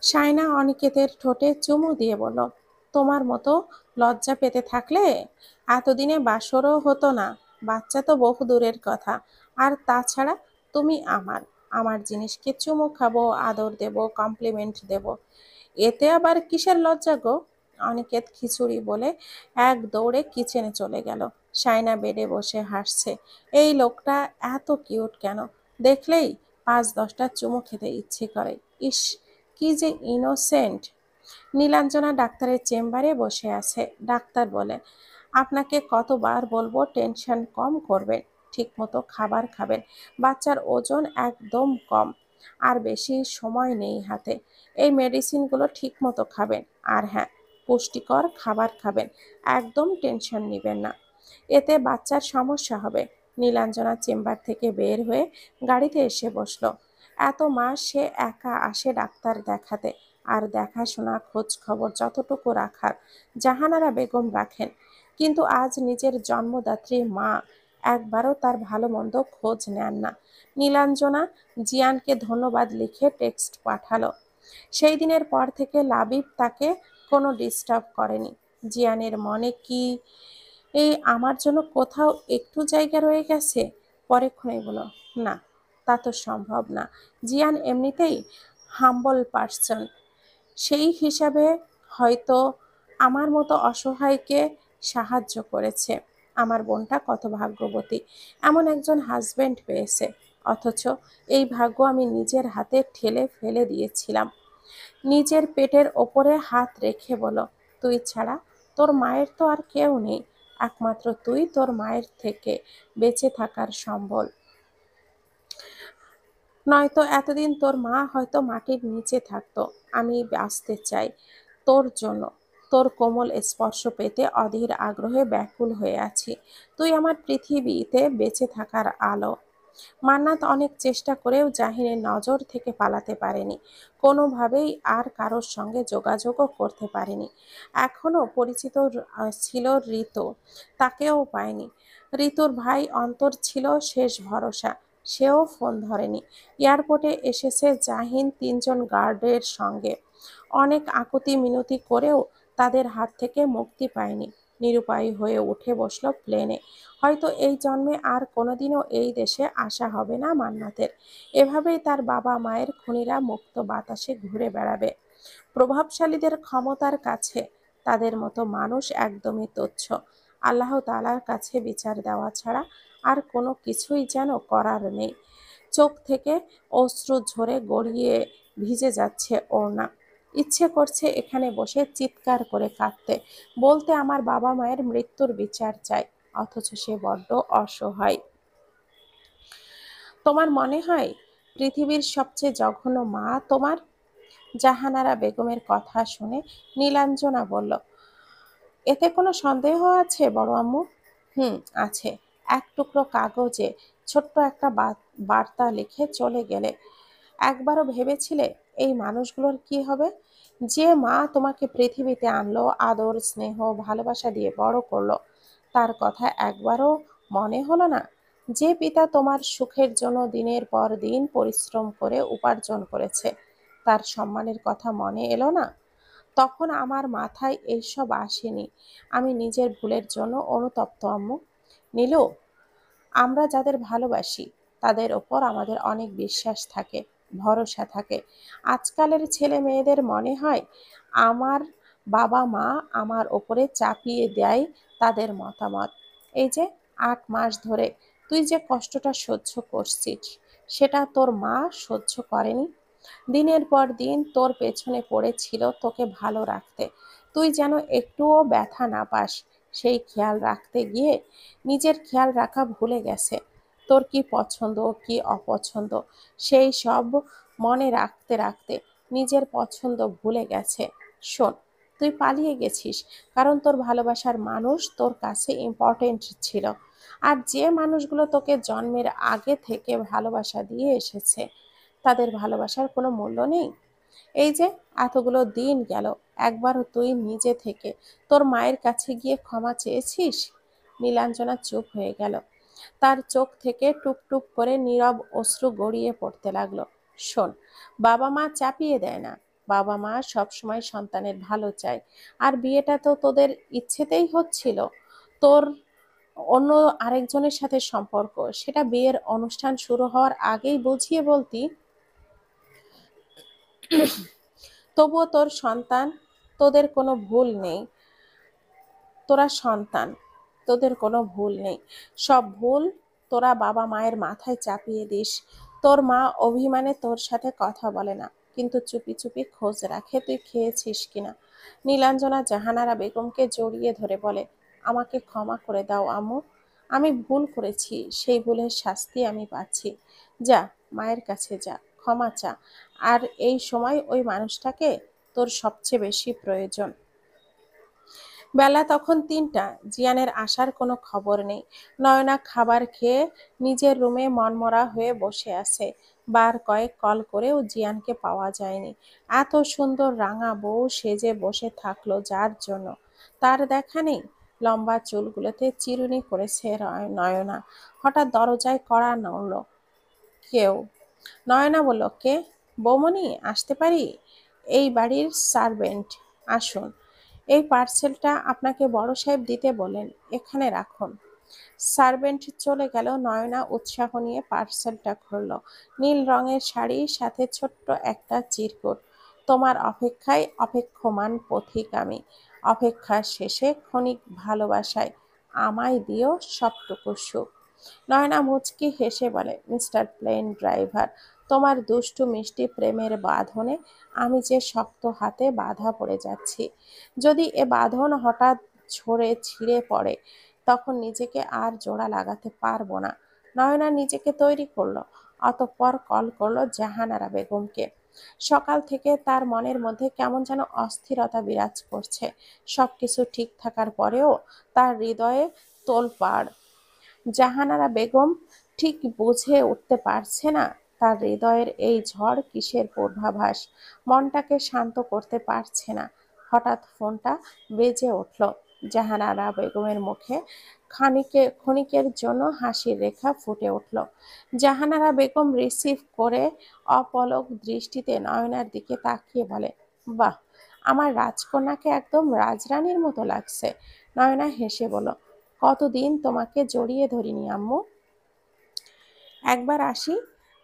Speaker 1: সায়না অনিকেতের ঠোঁটে চুমু দিয়ে বলল, তোমার মতো লজ্জা পেতে থাকলে এতদিনে বাসরও হতো না। বাচ্চা তো বহু দূরের কথা। আর তাছাড়া তুমি আমার আমার জিনিসকে চুমু খাবো, আদর দেব, কমপ্লিমেন্ট দেব, এতে আবার কিসের লজ্জা গো? অনিকেত খিচুড়ি বলে এক দৌড়ে কিচেনে চলে গেল। সায়না বেডে বসে হাসছে। এই লোকটা এত কিউট কেন? দেখলেই ৫-১০টা চুমু খেতে ইচ্ছে করে। ইস, কি যে ইনোসেন্ট। নীলাঞ্জনা ডাক্তারের চেম্বারে বসে আছে। ডাক্তার বলেন, আপনাকে কতবার বলবো টেনশন কম করবেন, ঠিকমতো খাবার খাবেন। বাচ্চার ওজন একদম কম, আর বেশি সময় নেই হাতে। এই মেডিসিনগুলো ঠিকমতো খাবেন। আর হ্যাঁ, পুষ্টিকর খাবার খাবেন। একদম টেনশন নেবেন না, এতে বাচ্চার সমস্যা হবে। নীলাঞ্জনা চেম্বার থেকে বের হয়ে গাড়িতে এসে বসলো। এত মাস সে একা আসে ডাক্তার দেখাতে, আর দেখাশোনা খোঁজ খবর যতটুকু রাখার জাহানারা বেগম রাখেন, কিন্তু আজ নিজের জন্মদাত্রী মা একবারও তার ভালো মন্দ খোঁজ নেন না। নীলাঞ্জনা জিয়ানকে ধন্যবাদ লিখে টেক্সট পাঠালো। সেই দিনের পর থেকে লাবিব তাকে কোনো ডিস্টার্ব করেনি। জিয়ানের মনে কি এই আমার জন্য কোথাও একটু জায়গা রয়ে গেছে? পরক্ষণেই বলো, না, তা তো সম্ভব না। জিয়ান এমনিতেই হাম্বল পার্সন, সেই হিসাবে হয়তো আমার মতো অসহায়কে সাহায্য করেছে। আমার বোনটা কত ভাগ্যবতী, এমন একজন হাজবেন্ড পেয়েছে। অথচ এই ভাগ্য আমি নিজের হাতে ঠেলে ফেলে দিয়েছিলাম। নিজের পেটের ওপরে হাত রেখে বলো, তুই ছাড়া তোর মায়ের তো আর কেউ নেই, একমাত্র তুই তোর মায়ের থেকে বেঁচে থাকার সম্বল। নয়তো এতদিন তোর মা হয়তো মাটির নিচে থাকতো। আমি বাঁচতে চাই তোর জন্য, তোর কোমল স্পর্শ পেতে অধীর আগ্রহে ব্যাকুল হয়ে আছি। তুই আমার পৃথিবীতে বেঁচে থাকার আলো। মান্নাত অনেক চেষ্টা করেও জাহিনের নজর থেকে পালাতে পারেনি, কোনোভাবেই আর কারোর সঙ্গে যোগাযোগও করতে পারেনি। এখনো পরিচিত ছিল ঋতু, তাকেও পায়নি। ঋতুর ভাই অন্তর ছিল শেষ ভরসা, সেও ফোন ধরেনি। এয়ারপোর্টে এসেছে জাহিন তিনজন গার্ডের সঙ্গে, অনেক আকুতি মিনতি করেও তাদের হাত থেকে মুক্তি পায়নি। নিরুপায় হয়ে উঠে বসলো প্লেনে। হয়তো এই জন্মে আর কোনোদিনও এই দেশে আসা হবে না মান্নাতের। এভাবেই তার বাবা মায়ের খুনিরা মুক্ত বাতাসে ঘুরে বেড়াবে। প্রভাবশালীদের ক্ষমতার কাছে তাদের মতো মানুষ একদমই তুচ্ছ। আল্লাহ তাআলার কাছে বিচার দেওয়া ছাড়া আর কোনো কিছুই যেন করার নেই। চোখ থেকে অশ্রু ঝরে গড়িয়ে ভিজে যাচ্ছে ওড়না। ইচ্ছে করছে এখানে বসে চিৎকার করে কাঁদতে, বলতে আমার বাবা মায়ের মৃত্যুর বিচার চাই। অথচ সে বড্ড অসহায়। তোমার মনে হয় পৃথিবীর সবচেয়ে জঘন্য মা তোমার? জাহানারা বেগমের কথা শুনে নীলাঞ্জনা বলল, এতে কোনো সন্দেহ আছে বড় আম্মু? হুম, আছে। এক টুকরো কাগজে ছোট্ট একটা বার্তা লিখে চলে গেলে একবারও ভেবেছিলে এই মানুষগুলোর কি হবে? যে মা তোমাকে পৃথিবীতে আনলো, আদর স্নেহ ভালোবাসা দিয়ে বড় করলো, তার কথা একবারও মনে হলো না? যে পিতা তোমার সুখের জন্য দিনের পর দিন পরিশ্রম করে উপার্জন করেছে, তার সম্মানের কথা মনে এলো না? তখন আমার মাথায় এইসব আসেনি। আমি নিজের ভুলের জন্য অনুতপ্ত আম্মু। নীলু, আমরা যাদের ভালোবাসি তাদের ওপর আমাদের অনেক বিশ্বাস থাকে, ভরসা থাকে। আজকালের ছেলে মেয়েদের মনে হয় আমার বাবা মা আমার ওপরে চাপিয়ে দেয় তাদের মতামত। এই যে 8 মাস ধরে তুই যে কষ্টটা সহ্য করছিস, সেটা তোর মা সহ্য করেনি। দিনের পর দিন তোর পেছনে পড়েছিল তোকে ভালো রাখতে, তুই যেন একটুও ব্যথা না পাস সেই খেয়াল রাখতে গিয়ে নিজের খেয়াল রাখা ভুলে গেছে। তোর কি পছন্দ কি অপছন্দ সেই সব মনে রাখতে রাখতে নিজের পছন্দ ভুলে গেছে। শোন, তুই পালিয়ে গেছিস কারণ তোর ভালোবাসার মানুষ তোর কাছে ইম্পর্টেন্ট ছিল। আর যে মানুষগুলো তোকে জন্মের আগে থেকে ভালোবাসা দিয়ে এসেছে, তাদের ভালোবাসার কোনো মূল্য নেই। এই যে এতগুলো দিন গেল, একবারও তুই নিজে থেকে তোর মায়ের কাছে গিয়ে ক্ষমা চেয়েছিস? নীলাঞ্জনা চুপ হয়ে গেল। তার চোখ থেকে টুপ টুপ করে নীরব অশ্রু গড়িয়ে পড়তে লাগলো। শোন, বাবা মা চাপিয়ে দেয় না, বাবা মা সবসময় সন্তানের ভালো চায়। আর বিয়েটা তো তোদের ইচ্ছেতেই হচ্ছিল। তোর অন্য আরেকজনের সাথে সম্পর্ক, সেটা বিয়ের অনুষ্ঠান শুরু হওয়ার আগেই বুঝিয়ে বলতি। তবুও তোর সন্তান, তোদের কোনো ভুল নেই। তোরা সন্তান, তোদের কোনো ভুল নেই। সব ভুল তোরা বাবা মায়ের মাথায় চাপিয়ে দিস। তোর মা অভিমানে তোর সাথে কথা বলে না, কিন্তু চুপি চুপি খোঁজ রাখে তুই খেয়েছিস কিনা। নীলাঞ্জনা জাহানারা বেগমকে জড়িয়ে ধরে বলে, আমাকে ক্ষমা করে দাও আম্মু। আমি ভুল করেছি, সেই ভুলের শাস্তি আমি পাচ্ছি। যা, মায়ের কাছে যা, ক্ষমা চা। আর এই সময় ওই মানুষটাকে তোর সবচেয়ে বেশি প্রয়োজন। বেলা তখন ৩টা। জিয়ানের আসার কোনো খবর নেই। নয়না খাবার খেয়ে নিজের রুমে মনমরা হয়ে বসে আছে। বার কয়েক কল করেও জিয়ানকে পাওয়া যায়নি। এত সুন্দর রাঙা বউ সেজে বসে থাকলো যার জন্য তার দেখা নেই। লম্বা চুলগুলোতে চিরুনি করেছে নয়না। হঠাৎ দরজায় কড়া নড়ল। কেউ। নয়না বলল, কে? বৌমনি, আসতে পারি? এই বাড়ির সার্ভেন্ট। আসুন। এই পার্সেলটা আপনাকে বড় সাহেব দিতে বলেন, এখানে রাখুন। সার্ভেন্ট চলে গেল। নয়না উৎসাহ নিয়ে পার্সেলটা খুলল। নীল রঙের শাড়ি, সাথে ছোট্ট একটা চিরকুট। তোমার অপেক্ষায় অপেক্ষমান পথিক আমি। অপেক্ষার শেষে ক্ষণিক ভালোবাসায় আমায় দিও সবটুকু সুখ। নয়না মুচকি হেসে বলে, মিস্টার প্লেন ড্রাইভার, তোমার দুষ্টু মিষ্টি প্রেমের বাঁধনে আমি যে শক্ত হাতে বাঁধা পড়ে যাচ্ছি। যদি এ বাঁধন হঠাৎ ছিঁড়ে পড়ে, তখন নিজেকে আর জোড়া লাগাতে পারবো না। নয়না নিজেকে তৈরি করলো। অতঃপর কল করলো জাহানারা বেগমকে। সকাল থেকে তার মনের মধ্যে কেমন যেন অস্থিরতা বিরাজ করছে। সবকিছু ঠিক থাকার পরেও তার হৃদয়ে তোলপাড়। জাহানারা বেগম ঠিক বুঝে উঠতে পারছে না তার হৃদয়ের এই ঝড় কিসের পূর্বাভাস। মনটাকে শান্ত করতে পারছে না। হঠাৎ ফোনটা বেজে উঠল। জাহানারা বেগমের মুখে ক্ষণিকের জন্য হাসির রেখা ফুটে উঠল। জাহানারা বেগম রিসিভ করে অপলক দৃষ্টিতে নয়নার দিকে তাকিয়ে বলে, বাহ, আমার রাজকন্যাকে একদম রাজরানীর মতো লাগছে। নয়না হেসে বলল, কতদিন তোমাকে জড়িয়ে ধরিনি আম্মু। একবার আসি,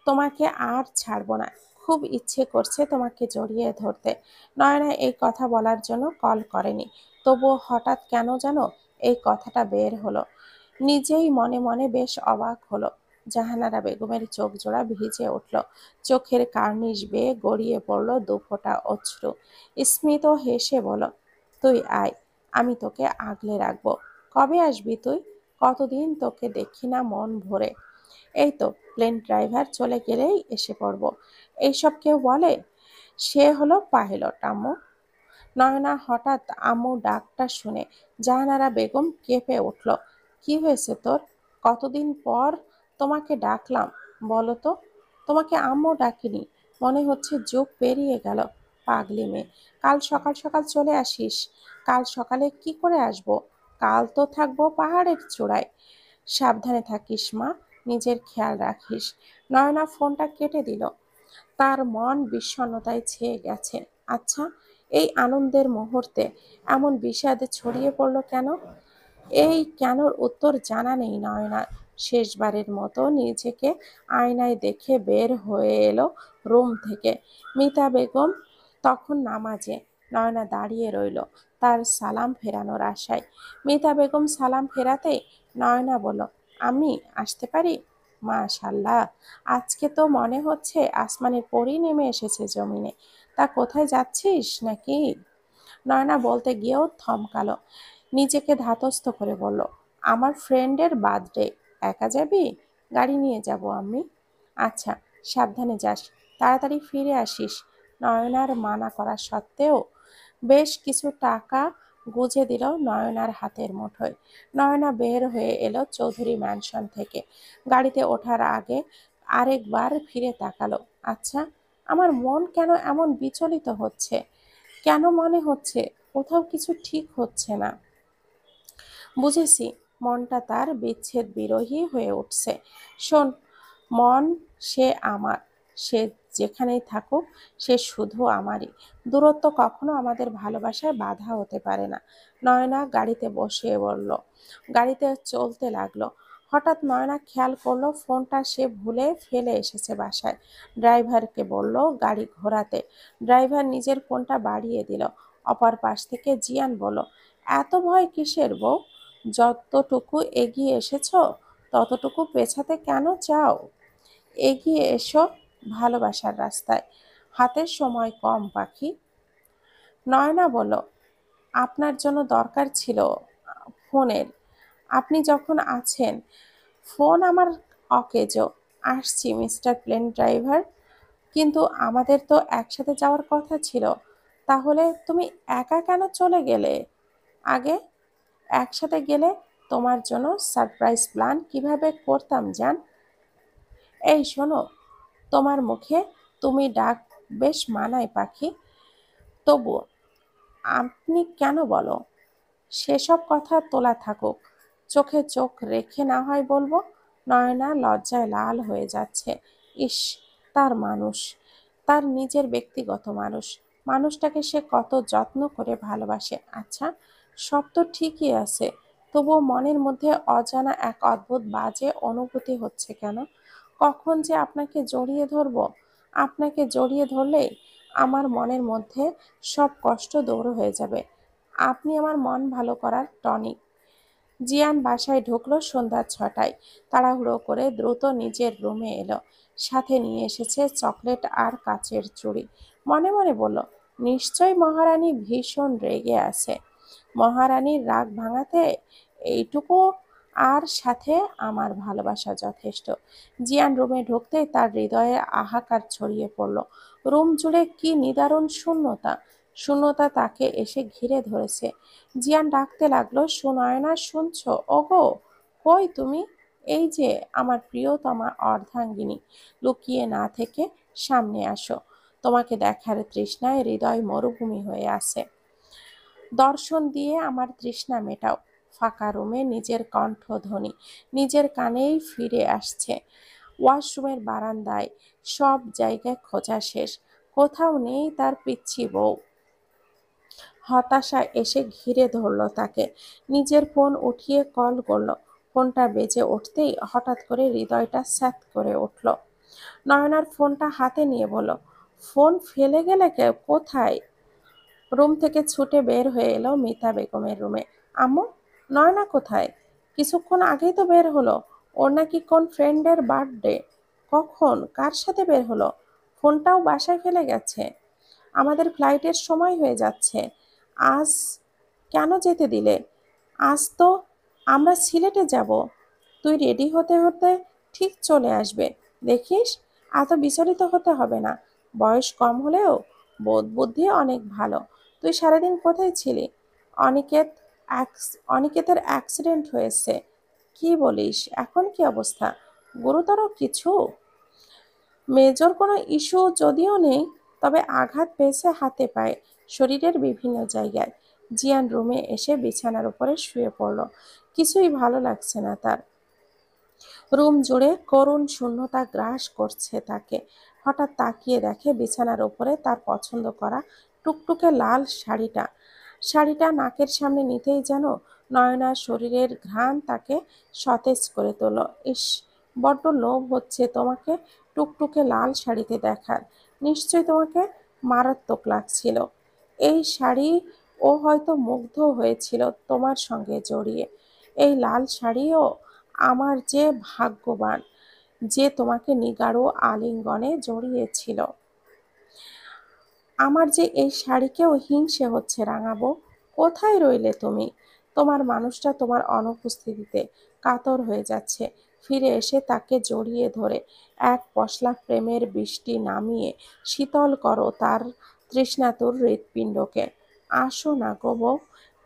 Speaker 1: তোমাকে আর ছাড়বো না। খুব ইচ্ছে করছে তোমাকে জড়িয়ে ধরতে। নয়না এই কথা বলার জন্য কল করেনি, তবুও হঠাৎ কেন যেন এই কথাটা বের হলো। নিজেই মনে মনে বেশ অবাক হলো। জাহানারা বেগমের চোখ জোড়া ভিজে উঠল। চোখের কার্নিশ বেয়ে গড়িয়ে পড়ল দুফোঁটা অশ্রু। স্মিত হেসে বলল, তুই আয়, আমি তোকে আগলে রাখবো। কবে আসবি তুই? কতদিন তোকে দেখি না মন ভরে। এই তো প্লেন ড্রাইভার চলে গেলেই এসে পড়ব। এইসব কেউ বলে? সে হলো পাইলট আম্মু। নয়না হঠাৎ আম্মু ডাকটা শুনে জাহানারা বেগম কেঁপে উঠল। কি হয়েছে তোর? কতদিন পর তোমাকে ডাকলাম বলো তো। তোমাকে আম্মু ডাকিনি, মনে হচ্ছে যুগ পেরিয়ে গেল। পাগলি মেয়ে, কাল সকাল সকাল চলে আসিস। কাল সকালে কি করে আসবো? কাল তো থাকবো পাহাড়ের চূড়ায়। সাবধানে থাকিস মা, নিজের খেয়াল রাখিস। নয়না ফোনটা কেটে দিল। তার মন বিষণ্ণতায় ছেয়ে গেছে। আচ্ছা, এই আনন্দের মুহূর্তে এমন বিষাদ ছড়িয়ে পড়ল কেন? এই কেনর উত্তর জানা নেই নয়নার। শেষবারের মতো নিজেকে আয়নায় দেখে বের হয়ে এলো রুম থেকে। মিতা বেগম তখন নামাজে। নয়না দাঁড়িয়ে রইল তার সালাম ফেরানোর আশায়। মিতা বেগম সালাম ফেরাতেই নয়না বলল, আমি আসতে পারি? মাশাল্লাহ, আজকে তো মনে হচ্ছে আসমানের পরী নেমে এসেছে জমিনে। তা কোথায় যাচ্ছিস নাকি? নয়না বলতে গিয়েও থমকালো। নিজেকে ধাতস্থ করে বলল, আমার ফ্রেন্ডের বার্থডে। একা যাবি? গাড়ি নিয়ে যাব আমি। আচ্ছা, সাবধানে যাস, তাড়াতাড়ি ফিরে আসিস। নয়নার মানা করা সত্ত্বেও বেশ কিছু টাকা গুজে দিল নয়নার হাতের মুঠোয়। নয়না বের হয়ে এলো চৌধুরী ম্যানশন থেকে। গাড়িতে ওঠার আগে আরেকবার ফিরে তাকালো। আচ্ছা, আমার মন কেন এমন বিচলিত হচ্ছে? কেন মনে হচ্ছে কোথাও কিছু ঠিক হচ্ছে না? বুঝেছি, মনটা তার বিচ্ছেদ বিরোহী হয়ে উঠছে। শোন মন, সে আমার। সে যেখানেই থাকুক, সে শুধু আমারই। দূরত্ব কখনো আমাদের ভালোবাসায় বাধা হতে পারে না। নয়না গাড়িতে বসে বলল। গাড়িতে চলতে লাগলো। হঠাৎ নয়না খেয়াল করলো ফোনটা সে ভুলে ফেলে এসেছে বাসায়। ড্রাইভারকে বলল গাড়ি ঘোরাতে। ড্রাইভার নিজের ফোনটা বাড়িয়ে দিল। অপর পাশ থেকে জিয়ান বলল, এত ভয় কিসের বউ? যতটুকু এগিয়ে এসেছো ততটুকু পেছাতে কেন চাও? এগিয়ে এসো ভালোবাসার রাস্তায়। হাতে সময় কম পাখি। নয়না বলল, আপনার জন্য দরকার ছিল ফোনের। আপনি যখন আছেন। ফোন আমার অকেজো। আসছি মিস্টার প্লেন ড্রাইভার। কিন্তু আমাদের তো একসাথে যাওয়ার কথা ছিল। তাহলে তুমি একা কেন চলে গেলে? আগে একসাথে গেলে তোমার জন্য সারপ্রাইজ প্ল্যান কিভাবে করতাম জান। এই শোনো, তোমার মুখে তুমি ডাক বেশ মানায় পাখি, তবুও আপনি কেন বলো। সেসব কথা তোলা থাকুক, চোখে চোখ রেখে না হয় বলবো। নয়না লজ্জায় লাল হয়ে যাচ্ছে। ইস, তার মানুষ, তার নিজের ব্যক্তিগত মানুষ, মানুষটাকে সে কত যত্ন করে ভালোবাসে। আচ্ছা, সব তো ঠিকই আছে, তবুও মনের মধ্যে অজানা এক অদ্ভুত বাজে অনুভূতি হচ্ছে কেন। কখন যে আপনাকে জড়িয়ে ধরবো, আপনাকে জড়িয়ে ধরলেই আমার মনের মধ্যে সব কষ্ট দূর হয়ে যাবে। আপনি আমার মন ভালো করার টনিক। জিয়ান বাসায় ঢুকলো সন্ধ্যা 6টায়। তাড়াহুড়ো করে দ্রুত নিজের রুমে এলো। সাথে নিয়ে এসেছে চকলেট আর কাচের চুড়ি। মনে মনে বলল, নিশ্চয় মহারানী ভীষণ রেগে আছে। মহারানীর রাগ ভাঙাতে এইটুকু আর সাথে আমার ভালোবাসা যথেষ্ট। জিয়ান রুমে ঢুকতেই তার হৃদয়ে হাহাকার ছড়িয়ে পড়ল। রুম জুড়ে কি নিদারুণ শূন্যতা, শূন্যতা তাকে এসে ঘিরে ধরেছে। জিয়ান ডাকতে লাগলো, সুনয়না শুনছো? ওগো, কই তুমি? এই যে আমার প্রিয়তমা অর্ধাঙ্গিনী, লুকিয়ে না থেকে সামনে আসো। তোমাকে দেখার তৃষ্ণায় হৃদয় মরুভূমি হয়ে আছে। দর্শন দিয়ে আমার তৃষ্ণা মেটাও। ফাঁকা রুমে নিজের কণ্ঠধ্বনি নিজের কানেই ফিরে আসছে। ওয়াশরুমের বারান্দায়, সব জায়গায় খোঁজা শেষ, কোথাও নেই তার পিচ্চি বউ। হতাশা এসে ঘিরে ধরল তাকে। নিজের ফোন উঠিয়ে কল করল। ফোনটা বেজে উঠতেই হঠাৎ করে হৃদয়টা স্যাঁত করে উঠল। নয়নার ফোনটা হাতে নিয়ে বলল, ফোন ফেলে গেলে কোথায়? রুম থেকে ছুটে বের হয়ে এলো মিতা বেগমের রুমে। আম্মু, নয়না কোথায়? কিছুক্ষণ আগেই তো বের হলো। ওর নাকি কোন ফ্রেন্ডের বার্থডে। কখন, কার সাথে বের হলো? ফোনটাও বাসায় ফেলে গেছে। আমাদের ফ্লাইটের সময় হয়ে যাচ্ছে। আজ কেন যেতে দিলে? আজ তো আমরা সিলেটে যাব। তুই রেডি হতে হতে ঠিক চলে আসবে। দেখিস, এত বিচলিত হতে হবে না। বয়স কম হলেও বোধ বুদ্ধি অনেক ভালো। তুই সারাদিন কোথায় ছিলি? অনিকেত অনিকেতের অ্যাক্সিডেন্ট হয়েছে। কি বলিস? এখন কি অবস্থা? গুরুতর কিছু? মেজর কোনো ইস্যু যদিও নেই, তবে আঘাত পেয়েছে হাতে পায়ে, শরীরের বিভিন্ন জায়গায়। জিয়ান রুমে এসে বিছানার উপরে শুয়ে পড়ল। কিছুই ভালো লাগছে না তার। রুম জুড়ে করুণ শূন্যতা গ্রাস করছে তাকে। হঠাৎ তাকিয়ে দেখে বিছানার উপরে তার পছন্দ করা টুকটুকে লাল শাড়িটা। শাড়িটা নাকের সামনে নিতেই যেন নয়নার শরীরের ঘ্রাণ তাকে সতেজ করে তোলো। ইস, বড্ড লোভ হচ্ছে তোমাকে টুকটুকে লাল শাড়িতে দেখার। নিশ্চয় তোমাকে মারাত্মক লাগছিল এই শাড়ি। ও হয়তো মুগ্ধ হয়েছিল তোমার সঙ্গে জড়িয়ে। এই লাল শাড়িও আমার যে ভাগ্যবান যে তোমাকে নিগাড় আলিঙ্গনে জড়িয়েছিল। আমার যে এই শাড়িকেও হিংসে হচ্ছে রাঙাবো। কোথায় রইলে তুমি? তোমার মানুষটা তোমার অনুপস্থিতিতে কাতর হয়ে যাচ্ছে। ফিরে এসে তাকে জড়িয়ে ধরে এক পশলা প্রেমের বৃষ্টি নামিয়ে শীতল করো তার তৃষ্ণাতুর হৃৎপিণ্ডকে। আসো না গো বউ।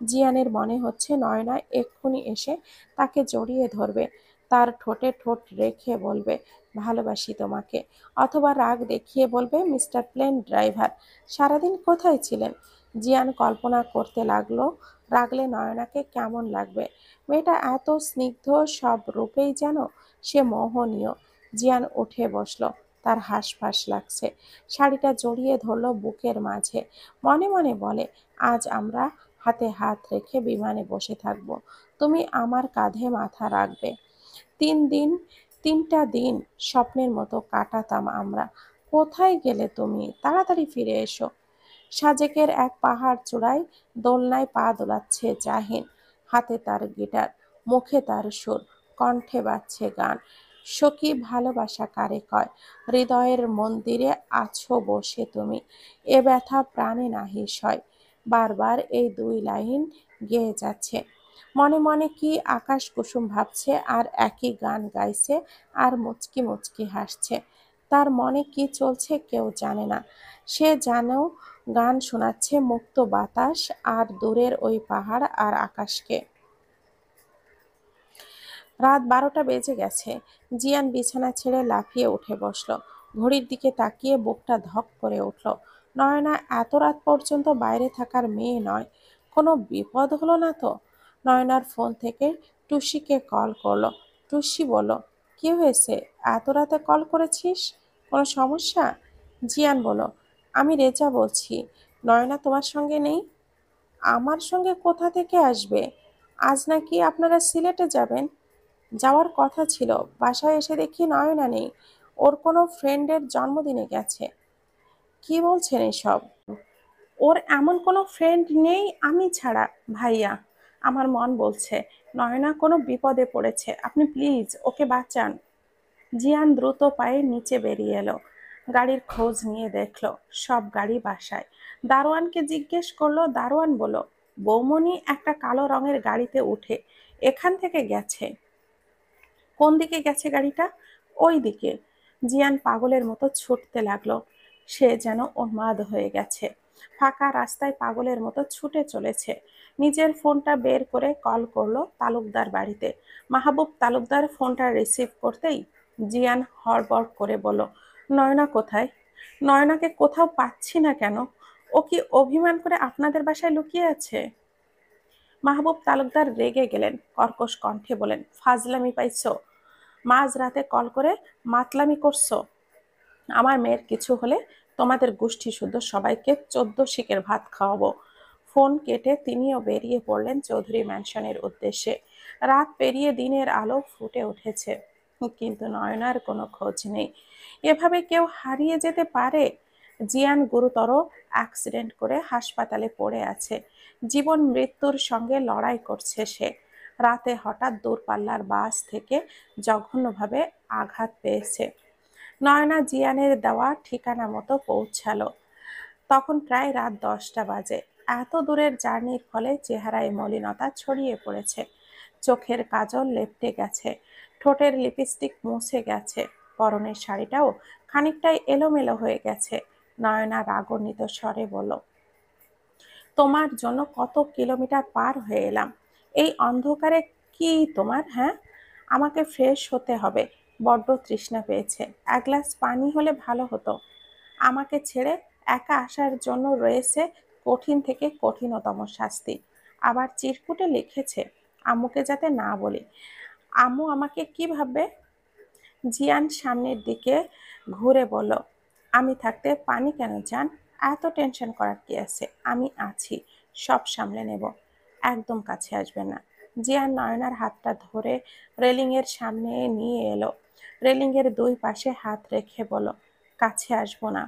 Speaker 1: জিয়ানের মনে হচ্ছে নয়না এক্ষুনি এসে তাকে জড়িয়ে ধরবে, তার ঠোঁটে ঠোঁট রেখে বলবে, ভালোবাসি তোমাকে। অথবা রাগ দেখিয়ে বলবে, মিস্টার প্লেন ড্রাইভার, সারাদিন কোথায় ছিলেন? জিয়ান কল্পনা করতে লাগলো রাগলে নয়নাকে কেমন লাগবে। মেয়েটা এত স্নিগ্ধ, সব রূপেই যেন সে মোহনীয়। জিয়ান উঠে বসলো। তার হাঁসফাঁস লাগছে। শাড়িটা জড়িয়ে ধরলো বুকের মাঝে। মনে মনে বলে, আজ আমরা হাতে হাত রেখে বিমানে বসে থাকবো। তুমি আমার কাঁধে মাথা রাখবে। 3 দিন, 3টা দিন স্বপ্নের মতো কাটাতাম আমরা। কোথায় গেলে তুমি? তাড়াতাড়ি ফিরে এসো। সাজেকের এক পাহাড় চূড়ায় দোলনায় পা দোলাচ্ছে জাহিন। হাতে তার গিটার, মুখে তার সুর, কণ্ঠে বাজছে গান। সখী ভালোবাসা কারে কয়? হৃদয়ের মন্দিরে আছো বসে তুমি, এ ব্যথা প্রাণে নাহি সয়। বারবার এই 2 লাইন গেয়ে যাচ্ছে। মনে মনে কি আকাশ কুসুম ভাবছে আর একই গান গাইছে আর মুচকি মুচকি হাসছে। তার মনে কি চলছে কেউ জানে না। সে যেন গান শোনাচ্ছে মুক্ত বাতাস আর দূরের ওই পাহাড় আর আকাশকে। রাত 12টা বেজে গেছে। জিয়ান বিছানা ছেড়ে লাফিয়ে উঠে বসলো। ঘড়ির দিকে তাকিয়ে বুকটা ধক করে উঠল। নয়না এত রাত পর্যন্ত বাইরে থাকার মেয়ে নয়। কোনো বিপদ হলো না তো? নয়নার ফোন থেকে টুসিকে কল করলো। টুসি বলল, কি হয়েছে, এত রাতে কল করেছিস? কোনো সমস্যা? জিয়ান বলল, আমি রেজা বলছি। নয়না তোমার সঙ্গে নেই? আমার সঙ্গে কোথা থেকে আসবে? আজ নাকি আপনারা সিলেটে যাবেন? যাওয়ার কথা ছিল। বাসায় এসে দেখি নয়না নেই। ওর কোনো ফ্রেন্ডের জন্মদিনে গেছে। কি বলছেন এসব? ওর এমন কোনো ফ্রেন্ড নেই আমি ছাড়া। ভাইয়া, আমার মন বলছে নয়না কোনো বিপদে পড়েছে। আপনি প্লিজ ওকে বাঁচান। জিয়ান দ্রুত পায়ে নিচে বেরিয়ে এলো। গাড়ির খোঁজ নিয়ে দেখলো সব গাড়ি বাসায়। দারোয়ানকে জিজ্ঞেস করলো। দারোয়ান বলল, বৌমনি একটা কালো রঙের গাড়িতে উঠে এখান থেকে গেছে। কোন দিকে গেছে গাড়িটা? ওই দিকে। জিয়ান পাগলের মতো ছুটতে লাগলো। সে যেন উন্মাদ হয়ে গেছে। ফাঁকা রাস্তায় পাগলের মতো ছুটে চলেছে। নিজের ফোনটা বের করে কল করলো তালুকদার বাড়িতে। মাহবুব তালুকদার ফোনটা রিসিভ করতেই জিয়ান হড়বড় করে বলল, নয়না কোথায়? নয়নাকে কোথাও পাচ্ছি না কেন? ও কি অভিমান করে আপনাদের বাসায় লুকিয়ে আছে? মাহবুব তালুকদার রেগে গেলেন। কর্কশ কণ্ঠে বলেন, ফাজলামি পাইছো? মাঝরাতে কল করে মাতলামি করছো? আমার মেয়ের কিছু হলে তোমাদের গোষ্ঠী শুদ্ধ সবাইকে 14 শিকের ভাত খাওয়াবো। ফোন কেটে তিনিও বেরিয়ে পড়লেন চৌধুরী ম্যানশনের উদ্দেশ্যে। রাত পেরিয়ে দিনের আলো ফুটে উঠেছে, কিন্তু নয়নার কোনো খোঁজ নেই। এভাবে কেউ হারিয়ে যেতে পারে? জিয়ান গুরুতর অ্যাক্সিডেন্ট করে হাসপাতালে পড়ে আছে। জীবন মৃত্যুর সঙ্গে লড়াই করছে সে। রাতে হঠাৎ দূরপাল্লার বাস থেকে জঘন্যভাবে আঘাত পেয়েছে। নয়না জিয়ানের দেওয়া ঠিকানা মতো পৌঁছালো। তখন প্রায় রাত 10টা বাজে। এত দূরের জার্নির ফলে চেহারায় মলিনতা ছড়িয়ে পড়েছে। চোখের কাজল লেপ্টে গেছে, ঠোঁটের লিপস্টিক মুছে গেছে, পরনের শাড়িটাও খানিকটাই এলোমেলো হয়ে গেছে। নয়না রাগান্বিত স্বরে বলল, তোমার জন্য কত কিলোমিটার পার হয়ে এলাম। এই অন্ধকারে কি তোমার, হ্যাঁ? আমাকে ফ্রেশ হতে হবে, বড্ড তৃষ্ণা পেয়েছে। এক গ্লাস পানি হলে ভালো হতো। আমাকে ছেড়ে একা আসার জন্য রয়েছে কঠিন থেকে কঠিনতম শাস্তি। আবার চিরকুটে লিখেছে আম্মুকে যাতে না বলি। আম্মু আমাকে কি ভাববে? জিয়ান সামনের দিকে ঘুরে বলল, আমি থাকতে পানি কেন জান? এত টেনশন করার কি আছে? আমি আছি, সব সামলে নেব। একদম কাছে আসবে না। জিয়ান নয়নার হাতটা ধরে রেলিংয়ের সামনে নিয়ে এলো। রেলিংয়ের দুই পাশে হাত রেখে বলল, কাছে আসবো না,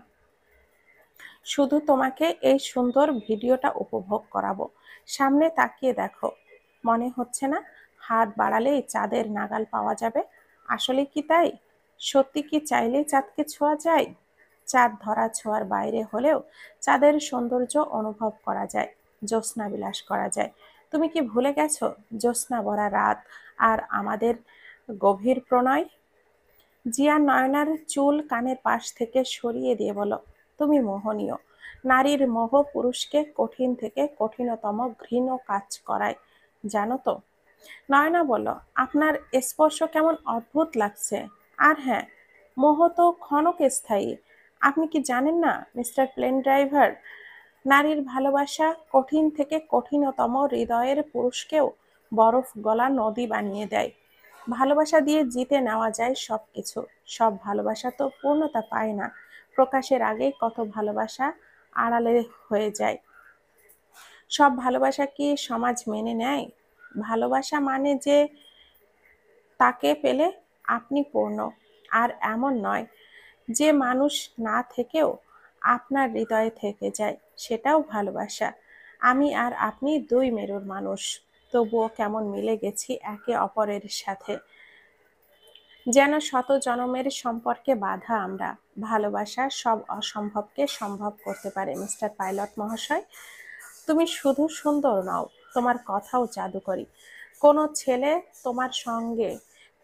Speaker 1: শুধু তোমাকে এই সুন্দর ভিডিওটা উপভোগ করাবো। সামনে তাকিয়ে দেখো, মনে হচ্ছে না হাত বাড়ালেই চাঁদের নাগাল পাওয়া যাবে? আসলে কি তাই? সত্যি কি চাইলেই চাঁদকে ছোঁয়া যায়? চাঁদ ধরা ছোঁয়ার বাইরে হলেও চাঁদের সৌন্দর্য অনুভব করা যায়, জ্যোৎস্না বিলাস করা যায়। তুমি কি ভুলে গেছো জ্যোৎস্না ভরা রাত আর আমাদের গভীর প্রণয়? জিয়া নয়নার চুল কানের পাশ থেকে সরিয়ে দিয়ে বলল, তুমি মোহনীয়। নারীর মোহ পুরুষকে কঠিন থেকে কঠিনতম ঘৃণ কাজ করায়, জানো তো? নয়না বলল, আপনার স্পর্শ কেমন অদ্ভুত লাগছে। আর হ্যাঁ, মোহ তো ক্ষণক স্থায়ী। আপনি কি জানেন না মিস্টার প্লেন ড্রাইভার, নারীর ভালোবাসা কঠিন থেকে কঠিনতম হৃদয়ের পুরুষকেও বরফ গলা নদী বানিয়ে দেয়। ভালোবাসা দিয়ে জিতে নেওয়া যায় সবকিছু। সব ভালোবাসা তো পূর্ণতা পায় না। প্রকাশের আগেই কত ভালোবাসা আড়ালে হয়ে যায়। সব ভালোবাসা কি সমাজ মেনে নেয়? ভালোবাসা মানে যে তাকে পেলে আপনি পূর্ণ, আর এমন নয় যে মানুষ না থেকেও আপনার হৃদয়ে থেকে যায়, সেটাও ভালোবাসা। আমি আর আপনি দুই মেরুর মানুষ, তবুও কেমন মিলে গেছি একে অপরের সাথে, যেন শত জনমের সম্পর্কে বাঁধা আমরা। ভালোবাসা সব অসম্ভবকে সম্ভব করতে পারে মিস্টার পাইলট মহাশয়। তুমি শুধু সুন্দর নও, তোমার কথাও জাদুকরী। কোনো ছেলে তোমার সঙ্গে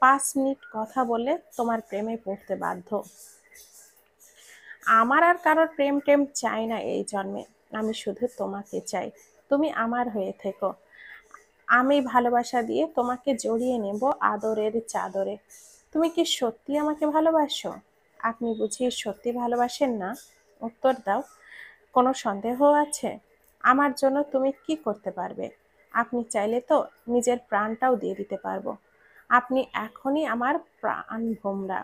Speaker 1: 5 মিনিট কথা বলে তোমার প্রেমে পড়তে বাধ্য। আমার আর কারোর প্রেম টেম চাই না এই জন্মে। আমি শুধু তোমাকে চাই, তুমি আমার হয়ে থেকো। আমি ভালোবাসা দিয়ে তোমাকে জড়িয়ে নেব আদরের চাদরে। তুমি কি সত্যি আমাকে ভালোবাসো? আপনি বুঝি সত্যি ভালোবাসেন না? উত্তর দাও। কোনো সন্দেহ আছে? আমার জন্য তুমি কি করতে পারবে? আপনি চাইলে তো নিজের প্রাণটাও দিয়ে দিতে পারবো। আপনি এখনই আমার প্রাণ ভোমরা।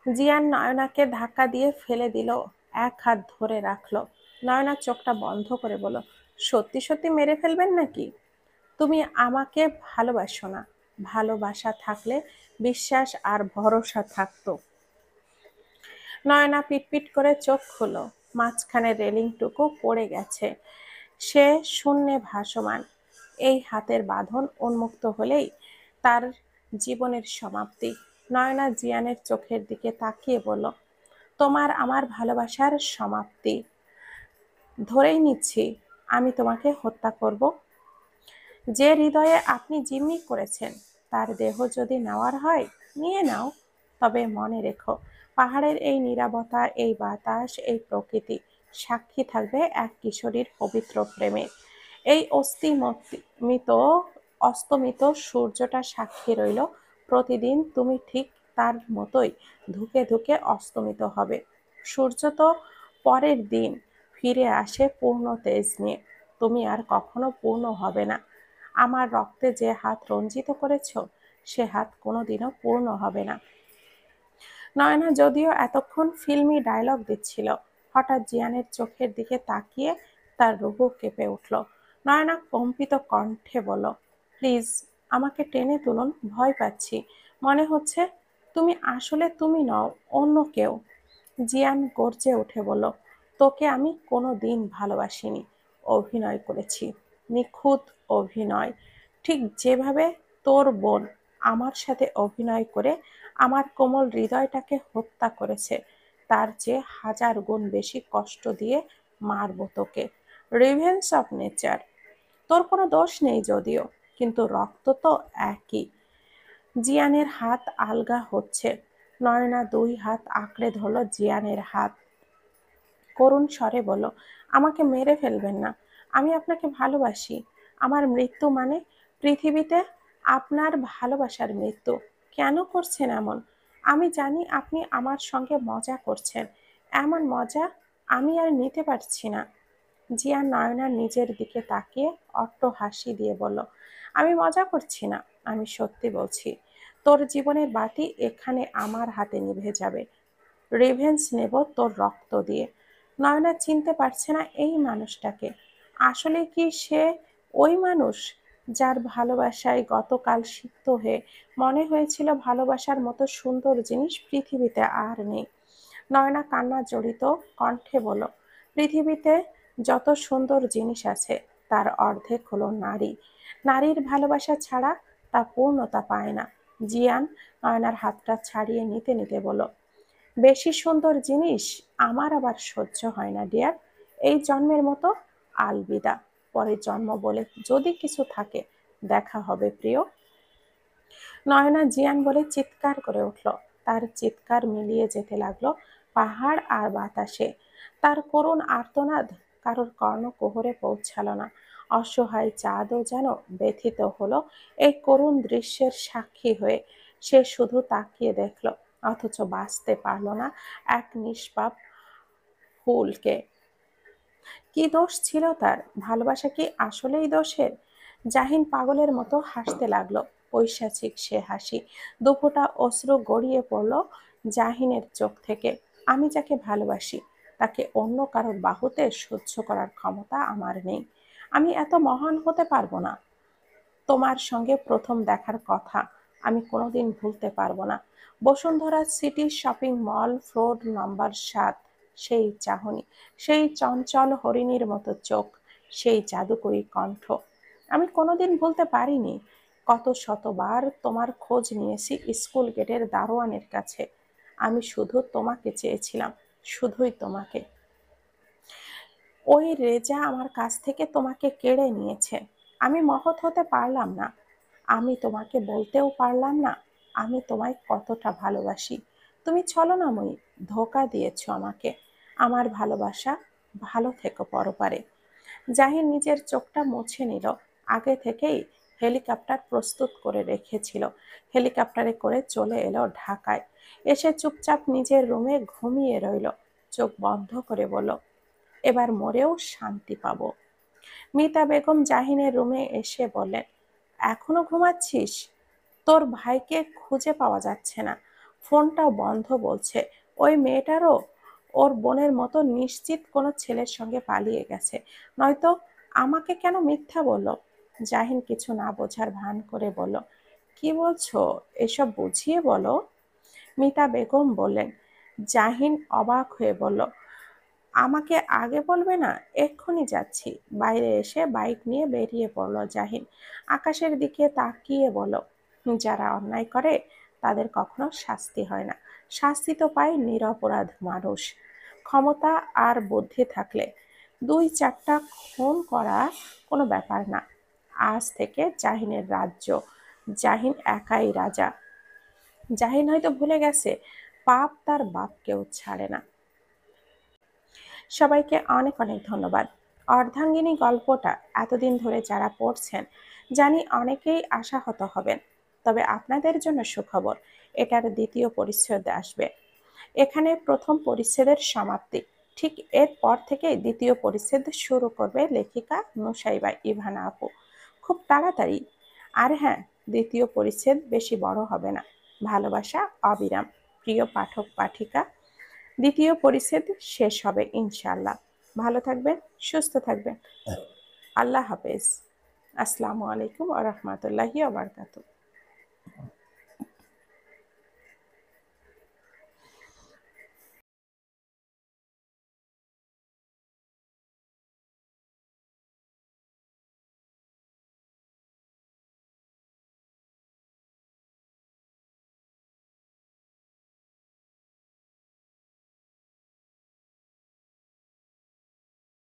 Speaker 1: জিয়ান নয়নাকে ধাক্কা দিয়ে ফেলে দিল, এক হাত ধরে রাখলো। নয়না চোখটা বন্ধ করে বলল, সত্যি সত্যি মেরে ফেলবেন নাকি? তুমি আমাকে ভালোবাসো না। ভালোবাসা থাকলে বিশ্বাস আর ভরসা থাকতো। নয়না পিটপিট করে চোখ খুলল। মাঝখানে রেলিংটুকু পড়ে গেছে। সে শূন্যে ভাসমান। এই হাতের বাঁধন উন্মুক্ত হলেই তার জীবনের সমাপ্তি। নয়না জিয়ানের চোখের দিকে তাকিয়ে বলল, তোমার আমার ভালোবাসার সমাপ্তি। ধরেই নিচ্ছি আমি তোমাকে হত্যা করব। যে হৃদয়ে আপনি জিম্মি করেছেন তার দেহ যদি নেওয়ার হয় নিয়ে নাও, তবে মনে রেখো পাহাড়ের এই নীরবতা, এই বাতাস, এই প্রকৃতি সাক্ষী থাকবে এক কিশোরীর পবিত্র প্রেমে। এই অস্তিমিত অস্তমিত সূর্যটা সাক্ষী রইল প্রতিদিন তুমি ঠিক তার মতোই ধুকে ধুকে অস্তমিত হবে। সূর্য তো পরের দিন ফিরে আসে পূর্ণ তেজ নিয়ে, তুমি আর কখনো পূর্ণ হবে না। আমার রক্তে যে হাত রঞ্জিত করেছ সে হাত কোনোদিনও পূর্ণ হবে না। নয়না যদিও এতক্ষণ ফিল্মি ডায়লগ দিচ্ছিল, হঠাৎ জিয়ানের চোখের দিকে তাকিয়ে তার রুহু কেঁপে উঠল। নয়না কম্পিত কণ্ঠে বলল, প্লিজ আমাকে টেনে তুলুন, ভয় পাচ্ছি। মনে হচ্ছে তুমি আসলে তুমি নও, অন্য কেউ। জিয়ান গর্জে উঠে বলল, তোকে আমি কোনো দিন ভালোবাসিনি, অভিনয় করেছি। নিখুঁত অভিনয়। ঠিক যেভাবে তোর বোন আমার সাথে অভিনয় করে আমার কোমল হৃদয়টাকে হত্যা করেছে, তার চেয়ে হাজার গুণ বেশি কষ্ট দিয়ে মারবো তোকে। Revenge of nature. তোর কোনো দোষ নেই যদিও, কিন্তু রক্ত তো একই। জিয়ানের হাত আলগা হচ্ছে। নয়না দুই হাত আঁকড়ে ধরল জিয়ানের হাত। করুণ স্বরে বলল, আমাকে মেরে ফেলবেন না। আমি আপনাকে ভালোবাসি। আমার মৃত্যু মানে পৃথিবীতে আপনার ভালোবাসার মৃত্যু। কেন করছেন এমন? আমি জানি আপনি আমার সঙ্গে মজা করছেন। এমন মজা আমি আর নিতে পারছি না। জিয়া নয়নার নিজের দিকে তাকিয়ে অট্ট হাসি দিয়ে বলল, আমি মজা করছি না, আমি সত্যি বলছি। তোর জীবনের বাতি এখানে আমার হাতে নিভে যাবে। রিভেঞ্জ নেব তোর রক্ত দিয়ে। নয়না চিনতে পারছে না এই মানুষটাকে। আসলে কি সে ওই মানুষ যার ভালোবাসায় গতকাল সিক্ত হয়ে মনে হয়েছিল ভালোবাসার মতো সুন্দর জিনিস পৃথিবীতে আর নেই? নয়না কান্না জড়িত কণ্ঠে বলল, পৃথিবীতে যত সুন্দর জিনিস আছে তার অর্ধেক হলো নারী। নারীর ভালোবাসা ছাড়া তা পূর্ণতা পায় না। জিয়ান নয়নার হাতটা ছাড়িয়ে নিতে নিতে বলল, বেশি সুন্দর জিনিস আমার আবার সহ্য হয় না ডিয়ার। এই জন্মের মতো আলবিদা। পরের জন্ম বলে যদি কিছু থাকে দেখা হবে প্রিয়। নয়না জিয়ান বলে চিৎকার করে উঠল। তার চিৎকার মিলিয়ে যেতে লাগলো পাহাড় আর বাতাসে। তার করুণ আর্তনাদ কারোর কর্ণকুহরে পৌঁছালো না। অসহায় চাঁদও যেন ব্যথিত হলো এই করুণ দৃশ্যের সাক্ষী হয়ে। সে শুধু তাকিয়ে দেখল, অথচ বাঁচতে পারল না এক নিষ্পাপ ফুলকে। কি দোষ ছিল তার? ভালোবাসা কি আসলেই দোষের? জাহিন পাগলের মতো হাসতে লাগলো, পৈশাচিক সে হাসি। দুফোঁটা অশ্রু গড়িয়ে পড়ল জাহিনের চোখ থেকে। আমি যাকে ভালোবাসি তাকে অন্য কারোর বাহুতে সহ্য করার ক্ষমতা আমার নেই। আমি এত মহান হতে পারবো না। তোমার সঙ্গে প্রথম দেখার কথা আমি কোনোদিন ভুলতে পারবো না। Bashundhara city shopping mall, floor number 7। সেই চাহনি, সেই চঞ্চল হরিণীর মতো চোখ, সেই জাদুকরী কণ্ঠ। আমি কোনোদিন ভুলতে পারিনি। কত শতবার তোমার খোঁজ নিয়েছি স্কুল গেটের দারোয়ানের কাছে। আমি শুধু তোমাকে চেয়েছিলাম, শুধুই তোমাকে। ওই রেজা আমার কাছ থেকে তোমাকে কেড়ে নিয়েছে। আমি মহৎ হতে পারলাম না। আমি তোমাকে বলতেও পারলাম না আমি তোমায় কতটা ভালোবাসি। তুমি ছলনাময়ী, ধোঁকা দিয়েছো আমাকে। আমার ভালোবাসা, ভালো থেকো পরপারে। জাহিন নিজের চোখটা মুছে নিল। আগে থেকেই হেলিকপ্টার প্রস্তুত করে রেখেছিল। হেলিকপ্টারে করে চলে এলো ঢাকায়। এসে চুপচাপ নিজের রুমে ঘুমিয়ে রইল। চোখ বন্ধ করে বলল, এবার মরেও শান্তি পাবো। মিতা বেগম জাহিনের রুমে এসে বললেন, এখনো ঘুমাচ্ছিস? তোর ভাইকে খুঁজে পাওয়া যাচ্ছে না, ফোনটাও বন্ধ বলছে। ওই মেয়েটারও ওর বোনের মতো নিশ্চিত কোনো ছেলের সঙ্গে পালিয়ে গেছে, নয়তো আমাকে কেন মিথ্যা বললো? জাহিন কিছু না বোঝার ভান করে বলল, কি বলছো, এসব বুঝিয়ে বলো। মিতা বেগম বললেন। জাহিন অবাক হয়ে বলল, আমাকে আগে বলবে না? এক্ষুনি যাচ্ছি। বাইরে এসে বাইক নিয়ে বেরিয়ে পড়ল জাহিন। আকাশের দিকে তাকিয়ে বলল, যারা অন্যায় করে তাদের কখনো শাস্তি হয় না, শাস্তি তো পায় নিরপরাধ মানুষ। ক্ষমতা আর বুদ্ধি থাকলে 2-4টা খুন করা কোনো ব্যাপার না। আজ থেকে জাহিনের রাজ্য, জাহিন একাই রাজা। জাহিন হয়তো ভুলে গেছে, পাপ তার বাপকেও ছাড়ে না। সবাইকে অনেক অনেক ধন্যবাদ। অর্ধাঙ্গিনী গল্পটা এতদিন ধরে যারা পড়ছেন, জানি অনেকেই আশাহত হবেন। তবে আপনাদের জন্য সুখবর, এটার দ্বিতীয় পরিচ্ছেদ আসবে। এখানে প্রথম পরিচ্ছেদের সমাপ্তি, ঠিক এরপর থেকেই দ্বিতীয় পরিচ্ছেদ শুরু করবে লেখিকা নুসাইবা ইভানা আপু, খুব তাড়াতাড়ি। আর হ্যাঁ, দ্বিতীয় পরিচ্ছেদ বেশি বড় হবে না, ভালোবাসা অবিরাম। প্রিয় পাঠক পাঠিকা, দ্বিতীয় পরিচ্ছেদ শেষ হবে ইনশাআল্লাহ। ভালো থাকবেন, সুস্থ থাকবেন। আল্লাহ হাফেজ। আসসালামু আলাইকুম ওয়া রাহমাতুল্লাহি ওয়া বারাকাতুহু।